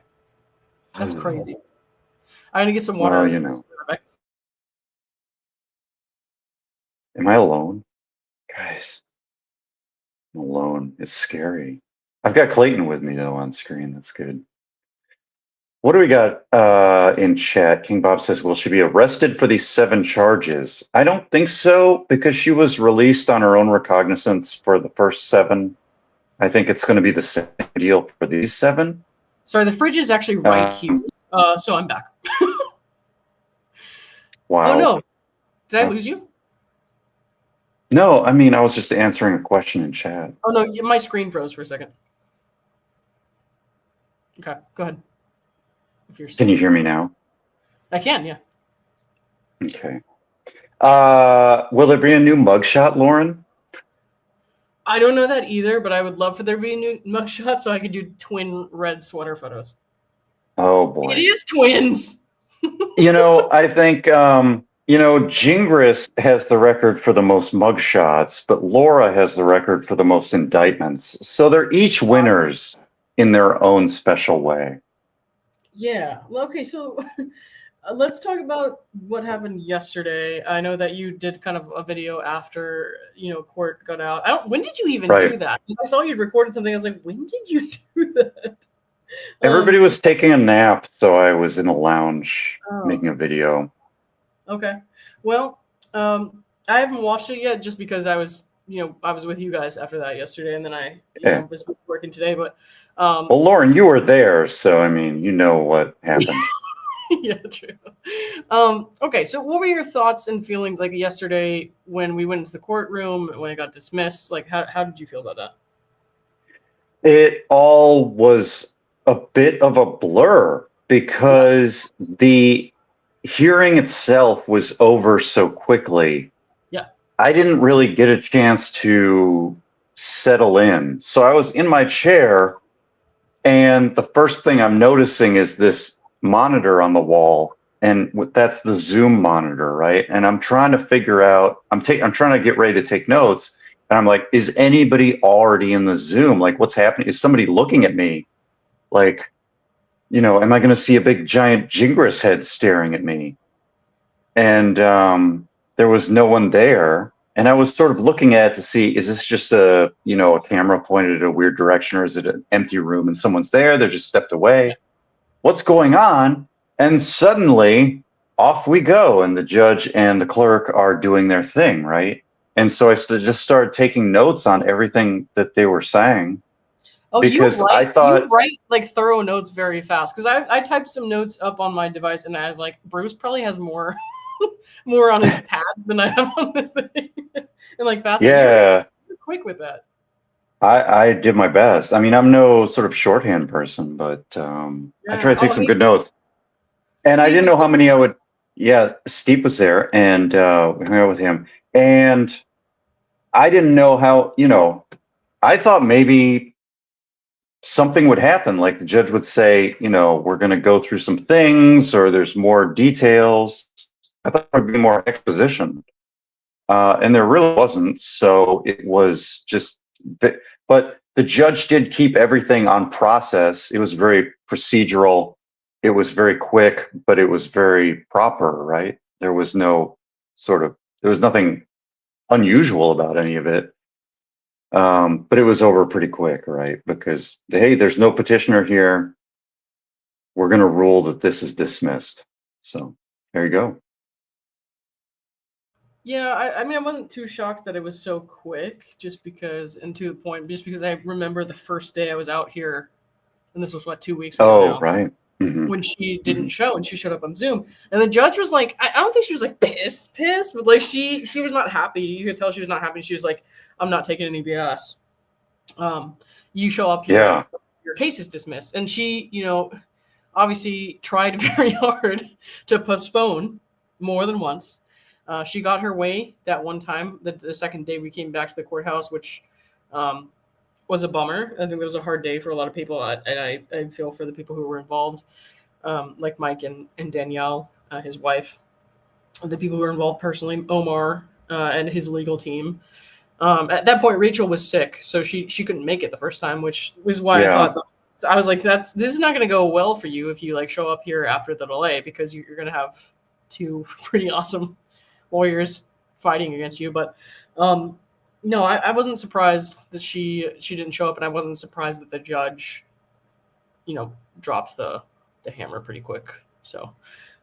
That's crazy. I'm going to get some water. Well, Am I alone? Guys, I'm alone. It's scary. I've got Clayton with me, though, on screen. That's good. What do we got in chat? King Bob says, will she be arrested for these 7 charges? I don't think so, because she was released on her own recognizance for the first 7. I think it's going to be the same deal for these 7. Sorry, the fridge is actually right here. So I'm back. Wow. Oh no, did I lose you? No, I mean, I was just answering a question in chat. Oh no, my screen froze for a second. Okay, go ahead. If you're Can you hear me now? I can, yeah. Okay. Will there be a new mugshot, Lauren? I don't know that either, but I would love for there to be a new mugshot so I could do twin red sweater photos. Oh boy. It is twins. I think Gingras has the record for the most mugshots, but Laura has the record for the most indictments. So they're each winners in their own special way. Yeah. Well, okay, so let's talk about what happened yesterday. I know that you did kind of a video after, court got out. When did you even do that? Because I saw you'd recorded something. I was like, when did you do that? Everybody was taking a nap, so I was in a lounge making a video. Okay. Well, I haven't watched it yet just because I was with you guys after that yesterday, and then I was working today. But well, Lauren, you were there, so I mean, you know what happened. Yeah, true. Okay, so what were your thoughts and feelings like yesterday when we went into the courtroom, when it got dismissed? Like, how did you feel about that? It all was a bit of a blur because the hearing itself was over so quickly. Yeah. I didn't really get a chance to settle in. So I was in my chair, and the first thing I'm noticing is this monitor on the wall, and that's the Zoom monitor, right? And I'm trying to figure out, I'm trying to get ready to take notes, and I'm like, is anybody already in the Zoom? Like, what's happening? Is somebody looking at me? Like, am I going to see a big giant Gingras head staring at me? And there was no one there. And I was sort of looking at it to see, is this just a camera pointed at a weird direction, or is it an empty room and someone's there? They just stepped away. What's going on? And suddenly off we go. And the judge and the clerk are doing their thing, right? And so I just started taking notes on everything that they were saying. Oh, because you write like thorough notes very fast. Because I typed some notes up on my device, and I was like, Bruce probably has more on his pad than I have on this thing. And like fast. Yeah. You're quick with that. I did my best. I mean, I'm no sort of shorthand person, but I tried to take some good notes. And Steve, I didn't know how many I would. Yeah, Steve was there, and we hung out with him. And I didn't know how. I thought maybe something would happen, like the judge would say, we're going to go through some things, or there's more details. I thought there would be more exposition, and there really wasn't. So it was just, but the judge did keep everything on process. It was very procedural. It was very quick, but it was very proper, right? There was nothing unusual about any of it. But it was over pretty quick, right? Because, hey, there's no petitioner here. We're going to rule that this is dismissed. So there you go. Yeah, I mean, I wasn't too shocked that it was so quick, just because I remember the first day I was out here, and this was 2 weeks ago now. Oh, right. Mm-hmm. When she didn't show, and she showed up on Zoom, and the judge was like, I don't think she was like pissed, but like she was not happy. You could tell she was not happy. She was like, I'm not taking any BS. You show up here, your case is dismissed. And she, obviously tried very hard to postpone more than once. She got her way that one time, the second day we came back to the courthouse, which was a bummer. I think it was a hard day for a lot of people, and I feel for the people who were involved, like Mike and Danielle, his wife, the people who were involved personally, Omar and his legal team. At that point, Rachel was sick, so she couldn't make it the first time, which was why I thought, so I was like, this is not going to go well for you if you like show up here after the delay, because you're going to have two pretty awesome lawyers fighting against you. But no, I wasn't surprised that she didn't show up, and I wasn't surprised that the judge, dropped the hammer pretty quick. So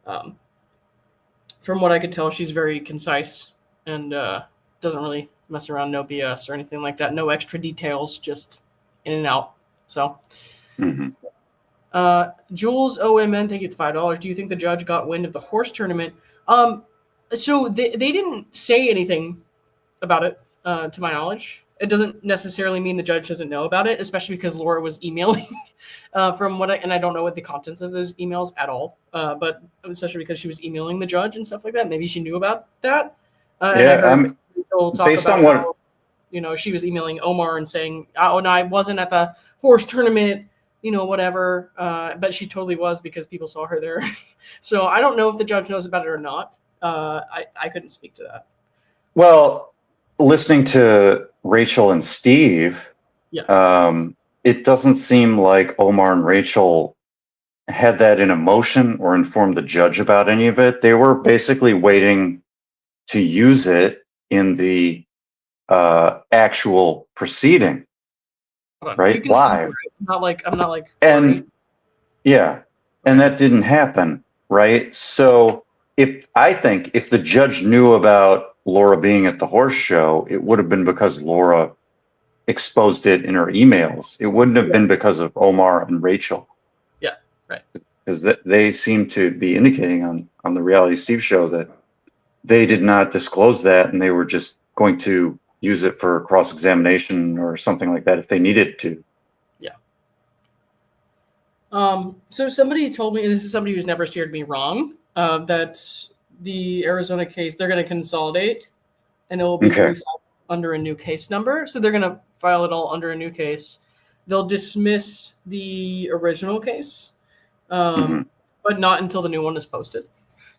from what I could tell, she's very concise and doesn't really mess around, no BS or anything like that. No extra details, just in and out. So Jules OMN, thank you for $5. Do you think the judge got wind of the horse tournament? So they didn't say anything about it, to my knowledge. It doesn't necessarily mean the judge doesn't know about it, especially because Laura was emailing and I don't know what the contents of those emails at all. But especially because she was emailing the judge and stuff like that. Maybe she knew about that. And I heard people talk based about on what how, she was emailing Omar and saying, oh, no, I wasn't at the horse tournament, whatever. But she totally was because people saw her there. So I don't know if the judge knows about it or not. I couldn't speak to that. Well, listening to Rachel and Steve, it doesn't seem like Omar and Rachel had that in emotion or informed the judge about any of it. They were basically waiting to use it in the actual proceeding, right? Live. I'm not like. And yeah, and that didn't happen, right? So if the judge knew about Laura being at the horse show, it would have been because Laura exposed it in her emails. It wouldn't have been because of Omar and Rachel. Yeah, right. Because they seem to be indicating on the Reality Steve show that they did not disclose that, and they were just going to use it for cross-examination or something like that if they needed to. Yeah. So somebody told me, and this is somebody who's never steered me wrong, that the Arizona case, they're going to consolidate, and it will be refiled under a new case number. So they're going to file it all under a new case. They'll dismiss the original case, but not until the new one is posted.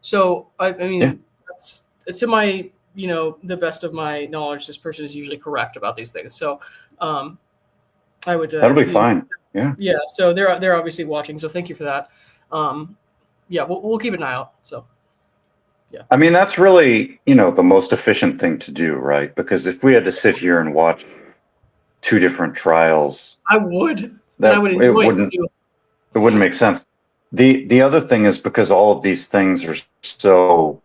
So I mean, it's to my, the best of my knowledge, this person is usually correct about these things. So I would. That'll be fine. Yeah. Yeah. So they're obviously watching. So thank you for that. Yeah, we'll keep an eye out. So. Yeah. I mean, that's really, the most efficient thing to do, right? Because if we had to sit here and watch two different trials, I would. I would enjoy it too. It wouldn't make sense. The other thing is because all of these things are so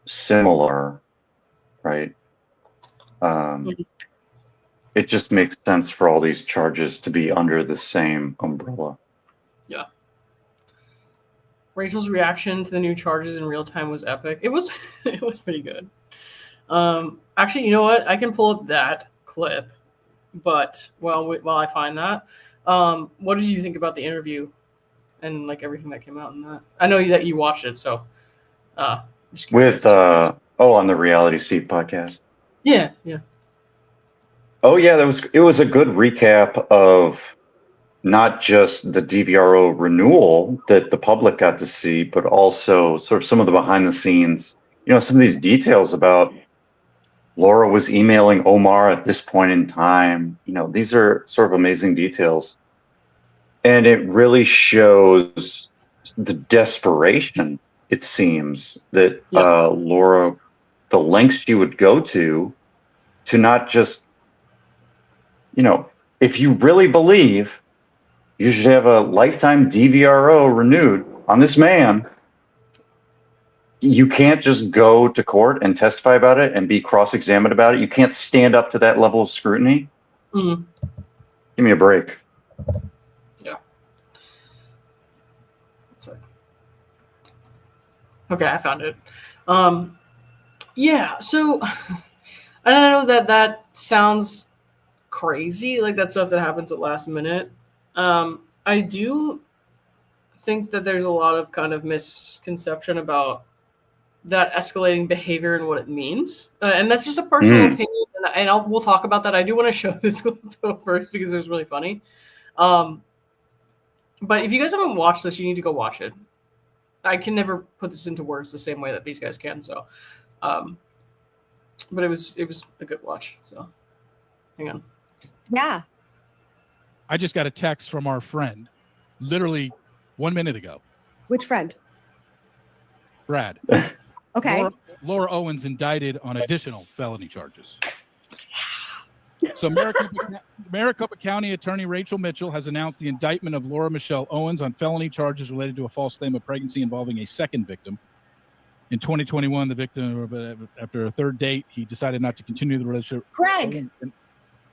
similar, right? It just makes sense for all these charges to be under the same umbrella. Yeah. Rachel's reaction to the new charges in real time was epic. It was pretty good. Actually, you know what? I can pull up that clip, but while I find that, what did you think about the interview and like everything that came out in that? I know that you watched it, so just with on the Reality Steve podcast. Yeah. Oh yeah, it was a good recap of not just the DVRO renewal that the public got to see, but also sort of some of the behind the scenes, some of these details about Laura was emailing Omar at this point in time. These are sort of amazing details. And it really shows the desperation, it seems, that Laura, the lengths she would go to not just, if you really believe you should have a lifetime DVRO renewed on this man, you can't just go to court and testify about it and be cross-examined about it. You can't stand up to that level of scrutiny. Mm-hmm. Give me a break. Yeah. Okay, I found it. Yeah, so I don't know that sounds crazy, like that stuff that happens at last minute. I do think that there's a lot of kind of misconception about that escalating behavior and what it means. And that's just a personal opinion. And we'll talk about that. I do want to show this clip though first because it was really funny. But if you guys haven't watched this, you need to go watch it. I can never put this into words the same way that these guys can. So, but it was a good watch. So hang on. Yeah. I just got a text from our friend literally 1 minute ago. Which friend? Brad. Okay. Laura Owens indicted on additional felony charges. So Maricopa County Attorney Rachel Mitchell has announced the indictment of Laura Michelle Owens on felony charges related to a false claim of pregnancy involving a second victim. In 2021, the victim, after a third date, he decided not to continue the relationship. Greg.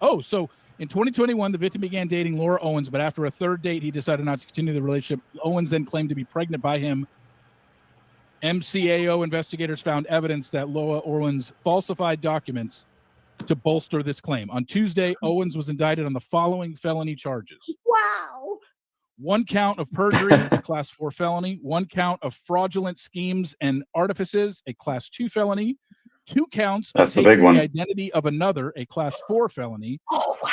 Oh, so In 2021, the victim began dating Laura Owens, but after a third date, he decided not to continue the relationship. Owens then claimed to be pregnant by him. MCAO investigators found evidence that Laura Owens falsified documents to bolster this claim. On Tuesday, Owens was indicted on the following felony charges. Wow. 1 count of perjury, a Class 4 felony. 1 count of fraudulent schemes and artifices, a Class 2 felony. 2 counts of That's the taking big one. the identity of another, a Class 4 felony. Oh, wow.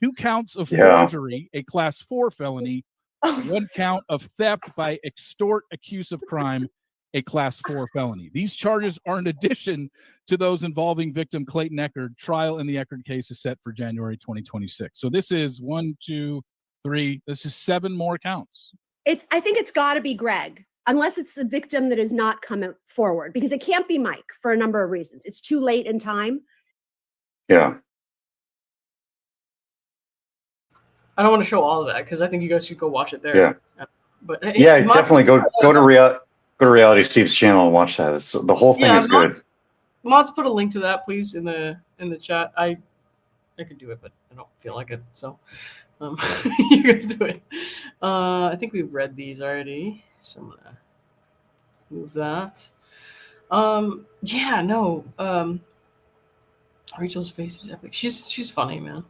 2 counts of Yeah. forgery, a Class 4 felony. 1 count of theft by extort, accuse of crime, a Class 4 felony. These charges are in addition to those involving victim Clayton Echard. Trial in the Echard case is set for January 2026. So this is 1, 2, 3. This is 7 more counts. I think it's got to be Greg, unless it's the victim that is not coming forward, because it can't be Mike for a number of reasons. It's too late in time. Yeah. I don't want to show all of that because I think you guys should go watch it there. Yeah. But Yeah, Mott's- definitely go to Reality Steve's channel and watch that. The whole thing is good. Mott's put a link to that, please, in the chat. I could do it, but I don't feel like it. So you guys do it. I think we've read these already, so I'm gonna move that. Yeah, no. Rachel's face is epic. She's funny, man.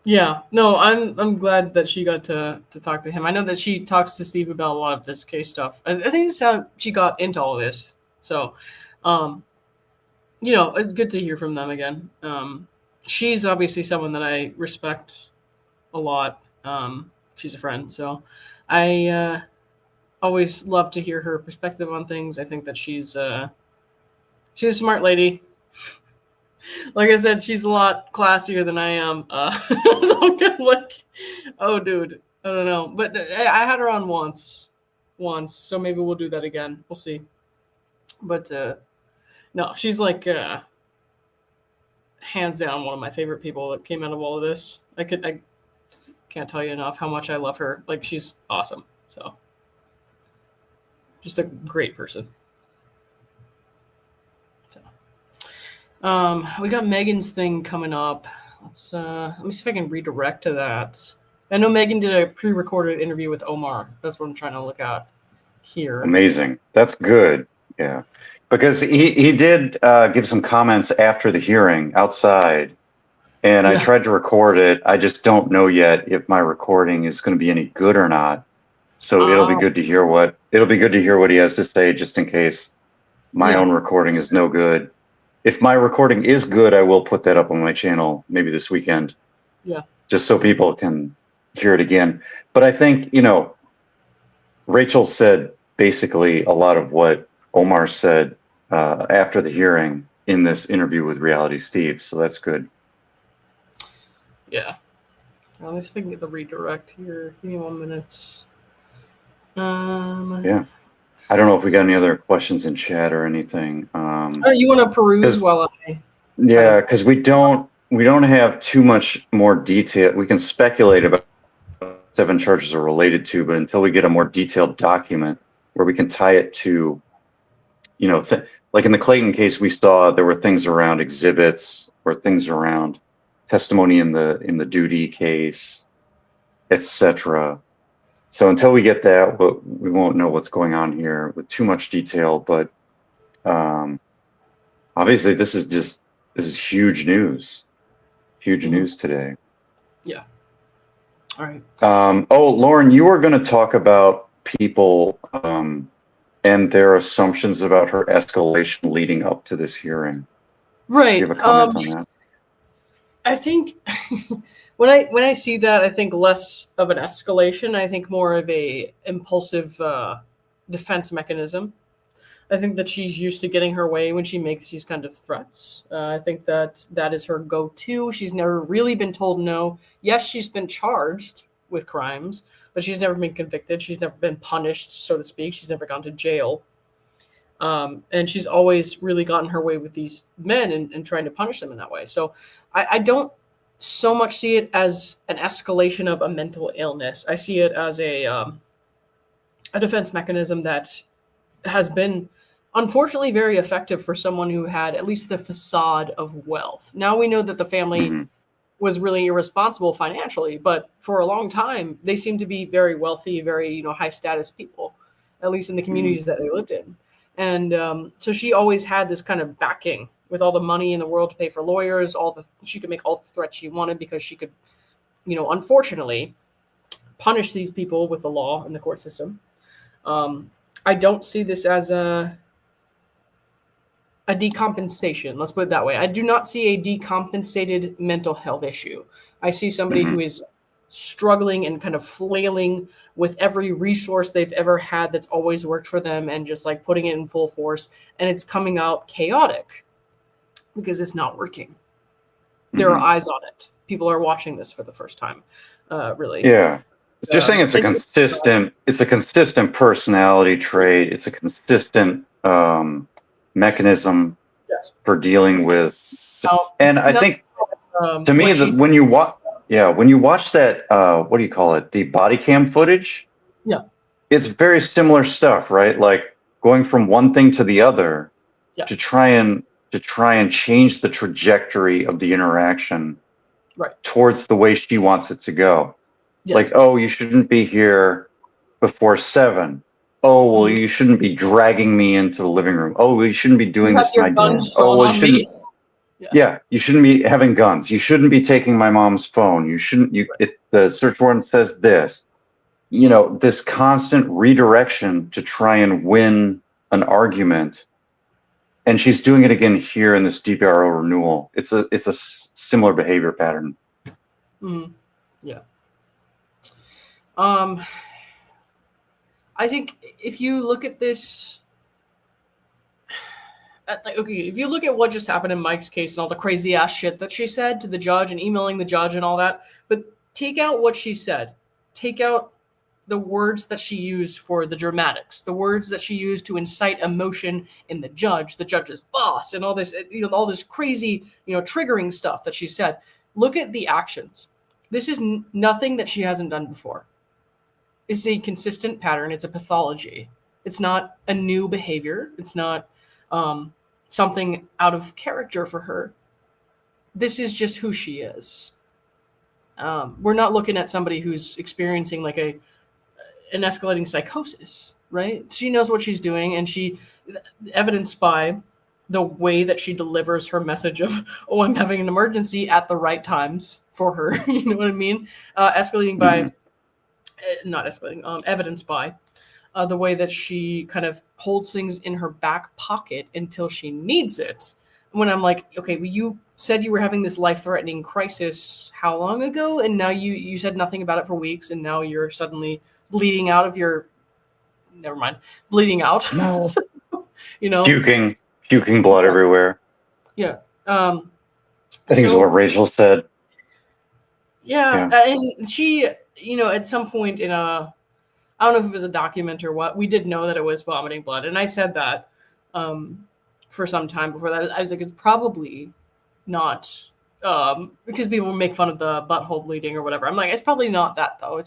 Yeah, no, I'm glad that she got to talk to him. I know that she talks to Steve about a lot of this case stuff. I think this is how she got into all this. So, it's good to hear from them again. She's obviously someone that I respect a lot. She's a friend, so I always love to hear her perspective on things. I think that she's a smart lady. Like I said, she's a lot classier than I am. So I'm kind of like, oh, dude, I don't know. But I had her on once, so maybe we'll do that again. We'll see. But no, she's like hands down one of my favorite people that came out of all of this. I can't tell you enough how much I love her. Like, she's awesome. So just a great person. We got Megan's thing coming up. Let me see if I can redirect to that. I know Megan did a pre-recorded interview with Omar. That's what I'm trying to look at here. Amazing. That's good. Yeah. Because he did give some comments after the hearing outside, and I tried to record it. I just don't know yet if my recording is going to be any good or not. So it'll be good to hear what he has to say, just in case my own recording is no good. If my recording is good, I will put that up on my channel maybe this weekend. Yeah. Just so people can hear it again. But I think, Rachel said basically a lot of what Omar said after the hearing in this interview with Reality Steve. So that's good. Yeah. Well, let's see if I can get the redirect here. Give me 1 minute. Yeah. I don't know if we got any other questions in chat or anything. You want to peruse while I? Yeah, because we don't have too much more detail. We can speculate about what 7 charges are related to, but until we get a more detailed document where we can tie it to, like in the Clayton case, we saw there were things around exhibits or things around testimony in the duty case, etc. So until we get that, we won't know what's going on here with too much detail. But obviously, this is huge news. Huge news today. Yeah. All right. Lauren, you were going to talk about people and their assumptions about her escalation leading up to this hearing. Right. Do you have a comment on that? I think when I see that, I think less of an escalation. I think more of a impulsive defense mechanism. I think that she's used to getting her way when she makes these kind of threats. I think that is her go-to. She's never really been told no. Yes, she's been charged with crimes, but she's never been convicted. She's never been punished, so to speak. She's never gone to jail. And she's always really gotten her way with these men and trying to punish them in that way. So I don't so much see it as an escalation of a mental illness. I see it as a defense mechanism that has been unfortunately very effective for someone who had at least the facade of wealth. Now we know that the family Mhm. was really irresponsible financially, but for a long time they seemed to be very wealthy, very high status people, at least in the communities that they lived in. And so she always had this kind of backing with all the money in the world to pay for lawyers. She could make all the threats she wanted because she could, unfortunately, punish these people with the law and the court system. I don't see this as a decompensation. Let's put it that way. I do not see a decompensated mental health issue. I see somebody who is struggling and kind of flailing with every resource they've ever had that's always worked for them and just like putting it in full force. And it's coming out chaotic because it's not working. There are eyes on it. People are watching this for the first time, really. Yeah. Just saying it's a consistent personality trait. It's a consistent mechanism for dealing with. And I think to me that when you watch that, what do you call it? The body cam footage. Yeah. It's very similar stuff, right? Like going from one thing to the other to try and change the trajectory of the interaction towards the way she wants it to go. Yes. Like, oh, you shouldn't be here before 7. Oh, well, you shouldn't be dragging me into the living room. Oh, well, you shouldn't be doing this to my dad. Oh, well, you shouldn't. Yeah, you shouldn't be having guns. You shouldn't be taking my mom's phone. You shouldn't. The search warrant says this. This constant redirection to try and win an argument, and she's doing it again here in this DVRO renewal. It's a similar behavior pattern. Yeah. I think if you look at this, if you look at what just happened in Mike's case and all the crazy ass shit that she said to the judge and emailing the judge and all that, but take out what she said, take out the words that she used for the dramatics, the words that she used to incite emotion in the judge's boss, and all this, all this crazy, triggering stuff that she said. Look at the actions. This is nothing that she hasn't done before. It's a consistent pattern. It's a pathology. It's not a new behavior. It's not something out of character for her. This is just who she is. We're not looking at somebody who's experiencing like an escalating psychosis, right? She knows what she's doing, and evidenced by the way that she delivers her message of, oh, I'm having an emergency at the right times for her. You know what I mean? Escalating by, not escalating, evidenced by the way that she kind of holds things in her back pocket until she needs it. When I'm like, okay, well, you said you were having this life-threatening crisis how long ago? And now you said nothing about it for weeks, and now you're suddenly bleeding out of your, bleeding out. No. Puking blood everywhere. Yeah. I think it's what Rachel said. Yeah. And she, at some point in I don't know if it was a document or what, we did know that it was vomiting blood. And I said that for some time before that. I was like, it's probably not, because people make fun of the butthole bleeding or whatever. I'm like, it's probably not that, though.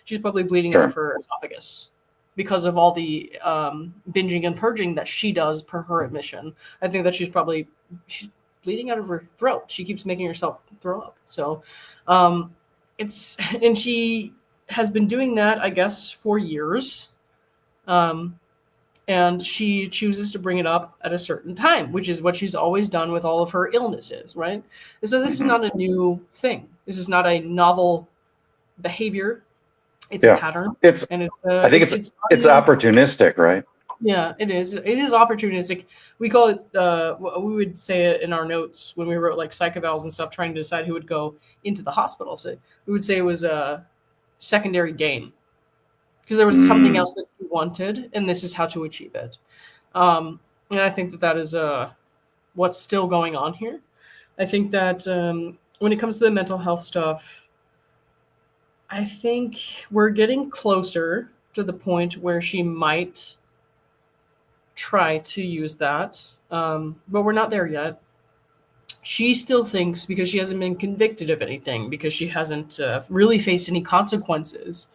She's probably bleeding out of her esophagus because of all the binging and purging that she does per her admission. I think that she's bleeding out of her throat. She keeps making herself throw up. So and she has been doing that, I guess, for years. And she chooses to bring it up at a certain time, which is what she's always done with all of her illnesses, right? And so this is not a new thing. This is not a novel behavior. It's a pattern. I think it's opportunistic, right? Yeah, it is. It is opportunistic. We call it, we would say it in our notes when we wrote like psych evals and stuff, trying to decide who would go into the hospital. So we would say it was a secondary gain because there was something else that you wanted, and this is how to achieve it. And I think that is what's still going on here. I think that when it comes to the mental health stuff, I think we're getting closer to the point where she might try to use that, but we're not there yet. She still thinks, because she hasn't been convicted of anything, because she hasn't really faced any consequences,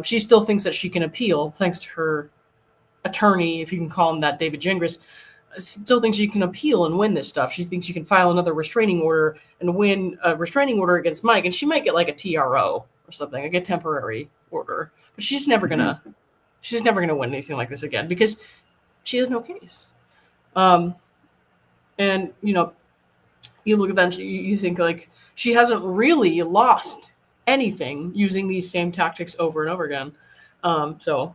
she still thinks that she can appeal thanks to her attorney, if you can call him that, David Gingras, still thinks she can appeal and win this stuff. She thinks she can file another restraining order and win a restraining order against Mike, and she might get like a TRO or something, like a temporary order. But she's never gonna win anything like this again because she has no case. And you look at that and you think like she hasn't really lost anything using these same tactics over and over again. So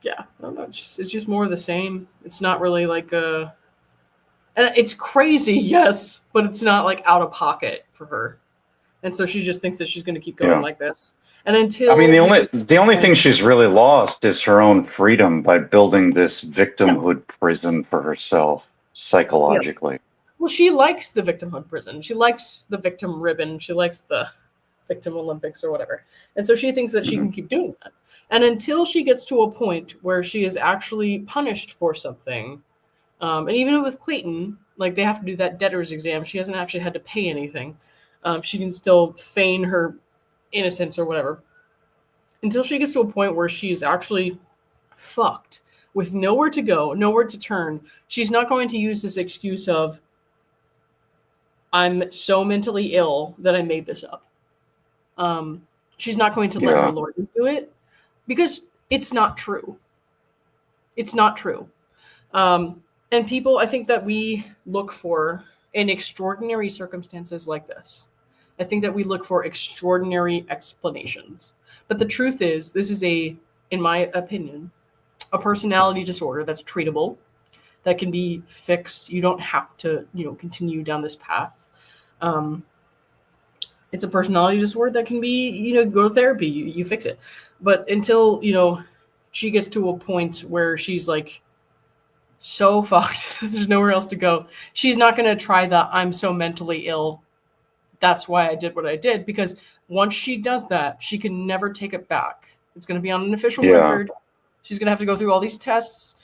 yeah, I don't know. It's just more of the same. It's not really like and it's crazy, yes, but it's not like out of pocket for her. And so she just thinks that she's going to keep going like this. And until the only thing she's really lost is her own freedom by building this victimhood prison for herself psychologically. Well, she likes the victimhood prison. She likes the victim ribbon. She likes the victim Olympics or whatever. And so she thinks that she can keep doing that. And until she gets to a point where she is actually punished for something, and even with Clayton, like they have to do that debtor's exam. She hasn't actually had to pay anything. She can still feign her innocence or whatever. Until she gets to a point where she is actually fucked with nowhere to go, nowhere to turn, she's not going to use this excuse of, I'm so mentally ill that I made this up. She's not going to let her lawyers do it because it's not true. It's not true. And people, I think that we look for in extraordinary circumstances like this, I think that we look for extraordinary explanations. But the truth is, this is in my opinion, a personality disorder that's treatable, that can be fixed. You don't have to, continue down this path. It's a personality disorder that can be, go to therapy, you fix it. But until, she gets to a point where she's like so fucked, there's nowhere else to go. She's not going to try the I'm so mentally ill, that's why I did what I did. Because once she does that, she can never take it back. It's going to be on an official record. She's going to have to go through all these tests,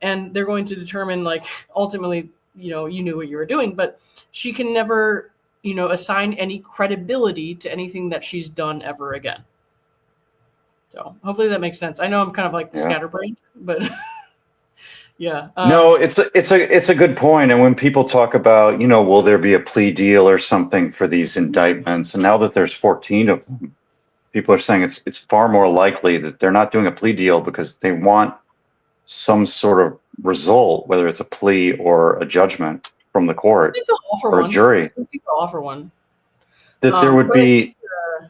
and they're going to determine, like, ultimately, you knew what you were doing, but she can never, assign any credibility to anything that she's done ever again. So hopefully that makes sense. I know I'm kind of like scatterbrained, but yeah. No, it's a good point. And when people talk about, will there be a plea deal or something for these indictments? And now that there's 14 of them, people are saying it's far more likely that they're not doing a plea deal because they want some sort of result, whether it's a plea or a judgment from the court or a jury. I think they'll offer one. That there would be,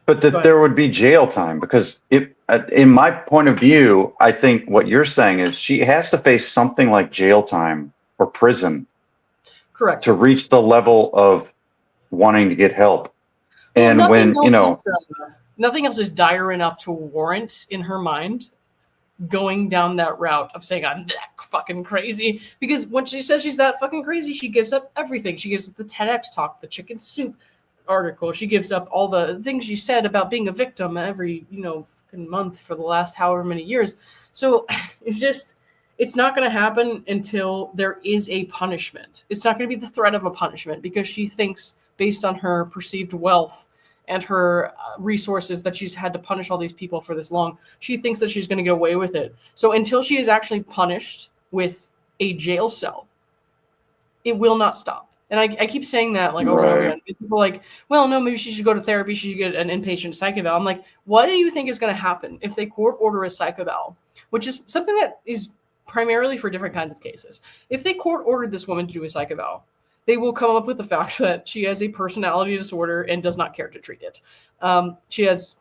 but that there would be jail time, because in my point of view, I think what you're saying is she has to face something like jail time or prison, correct, to reach the level of wanting to get help. And when nothing else is dire enough to warrant, in her mind, going down that route of saying I'm that fucking crazy. Because when she says she's that fucking crazy, she gives up everything. She gives up the TEDx talk, the chicken soup article. She gives up all the things she said about being a victim every fucking month for the last however many years. So it's not going to happen until there is a punishment. It's not going to be the threat of a punishment, because she thinks, based on her perceived wealth and her resources, that she's had to punish all these people for this long. She thinks that she's going to get away with it. So until she is actually punished with a jail cell, it will not stop. And I keep saying that like over and over again. People are like, well, no, maybe she should go to therapy. She should get an inpatient psych eval. I'm like, what do you think is going to happen if they court order a psych eval, which is something that is primarily for different kinds of cases. If they court ordered this woman to do a psych eval, they will come up with the fact that she has a personality disorder and does not care to treat it. She has,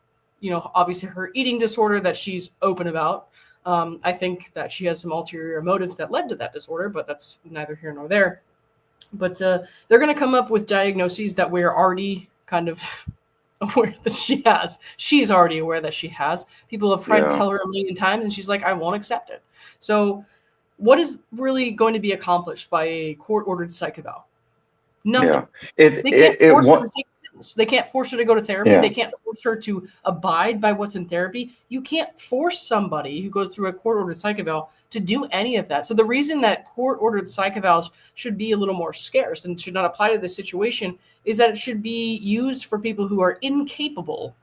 obviously her eating disorder that she's open about. I think that she has some ulterior motives that led to that disorder, but that's neither here nor there. But they're going to come up with diagnoses that we're already kind of aware that she has. She's already aware that she has. People have tried to tell her a million times, and she's like, I won't accept it. So what is really going to be accomplished by a court-ordered psych eval? Nothing. They can't force her to take pills. They can't force her to go to therapy. They can't force her to abide by what's in therapy. You can't force somebody who goes through a court-ordered psych eval to do any of that. So the reason that court-ordered psych evals should be a little more scarce and should not apply to this situation is that it should be used for people who are incapable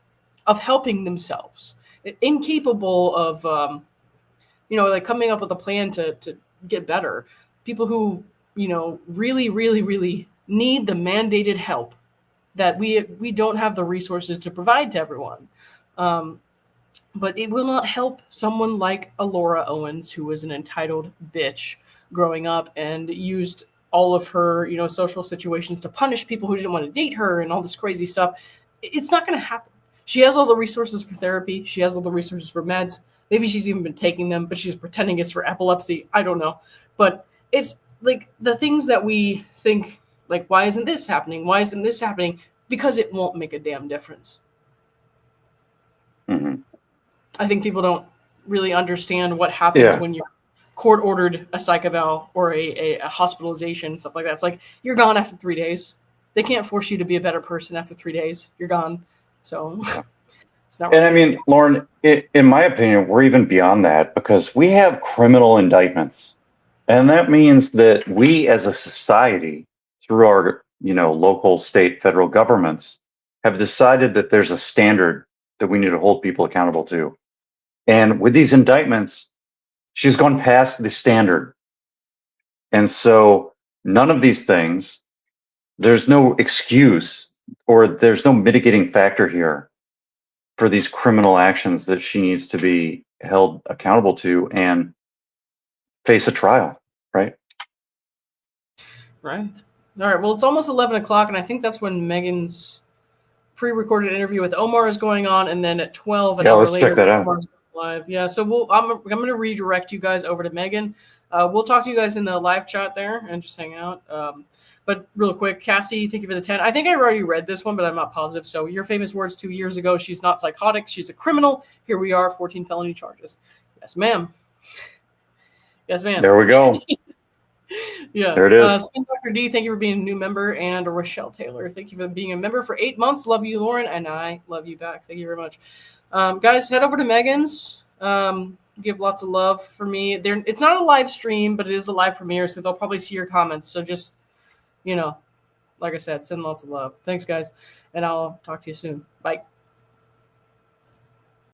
of helping themselves, incapable of, like coming up with a plan to get better. People who, really, really, really need the mandated help that we don't have the resources to provide to everyone. But it will not help someone like a Laura Owens, who was an entitled bitch growing up and used all of her, social situations to punish people who didn't want to date her and all this crazy stuff. It's not going to happen. She has all the resources for therapy. She has all the resources for meds. Maybe she's even been taking them, but she's pretending it's for epilepsy. I don't know. But it's like the things that we think, like, why isn't this happening? Why isn't this happening? Because it won't make a damn difference. Mm-hmm. I think people don't really understand what happens when you're court-ordered a psych eval or a hospitalization, stuff like that. It's like, you're gone after 3 days. They can't force you to be a better person after 3 days. You're gone. So it's not. And I mean, Lauren, in my opinion, we're even beyond that, because we have criminal indictments. And that means that we as a society, through our, local, state, federal governments, have decided that there's a standard that we need to hold people accountable to. And with these indictments, she's gone past the standard. And so none of these things, there's no excuse or there's no mitigating factor here for these criminal actions that she needs to be held accountable to and face a trial, right? Right. All right. Well, it's almost 11 o'clock, and I think that's when Megan's pre-recorded interview with Omar is going on, and then at 12, an hour let's later, check that out. Omar's live. Yeah. So I'm going to redirect you guys over to Megan. We'll talk to you guys in the live chat there and just hang out. But real quick, Cassie, thank you for the 10. I think I already read this one, but I'm not positive. So your famous words 2 years ago, she's not psychotic. She's a criminal. Here we are, 14 felony charges. Yes, ma'am. Yes, ma'am. There we go. Yeah. There it is. Spin Dr. D, thank you for being a new member. And Rochelle Taylor, thank you for being a member for 8 months. Love you, Lauren. And I love you back. Thank you very much. Guys, head over to Megan's. Give lots of love for me. It's not a live stream, but it is a live premiere, so they'll probably see your comments. So just, like I said, send lots of love. Thanks, guys. And I'll talk to you soon. Bye.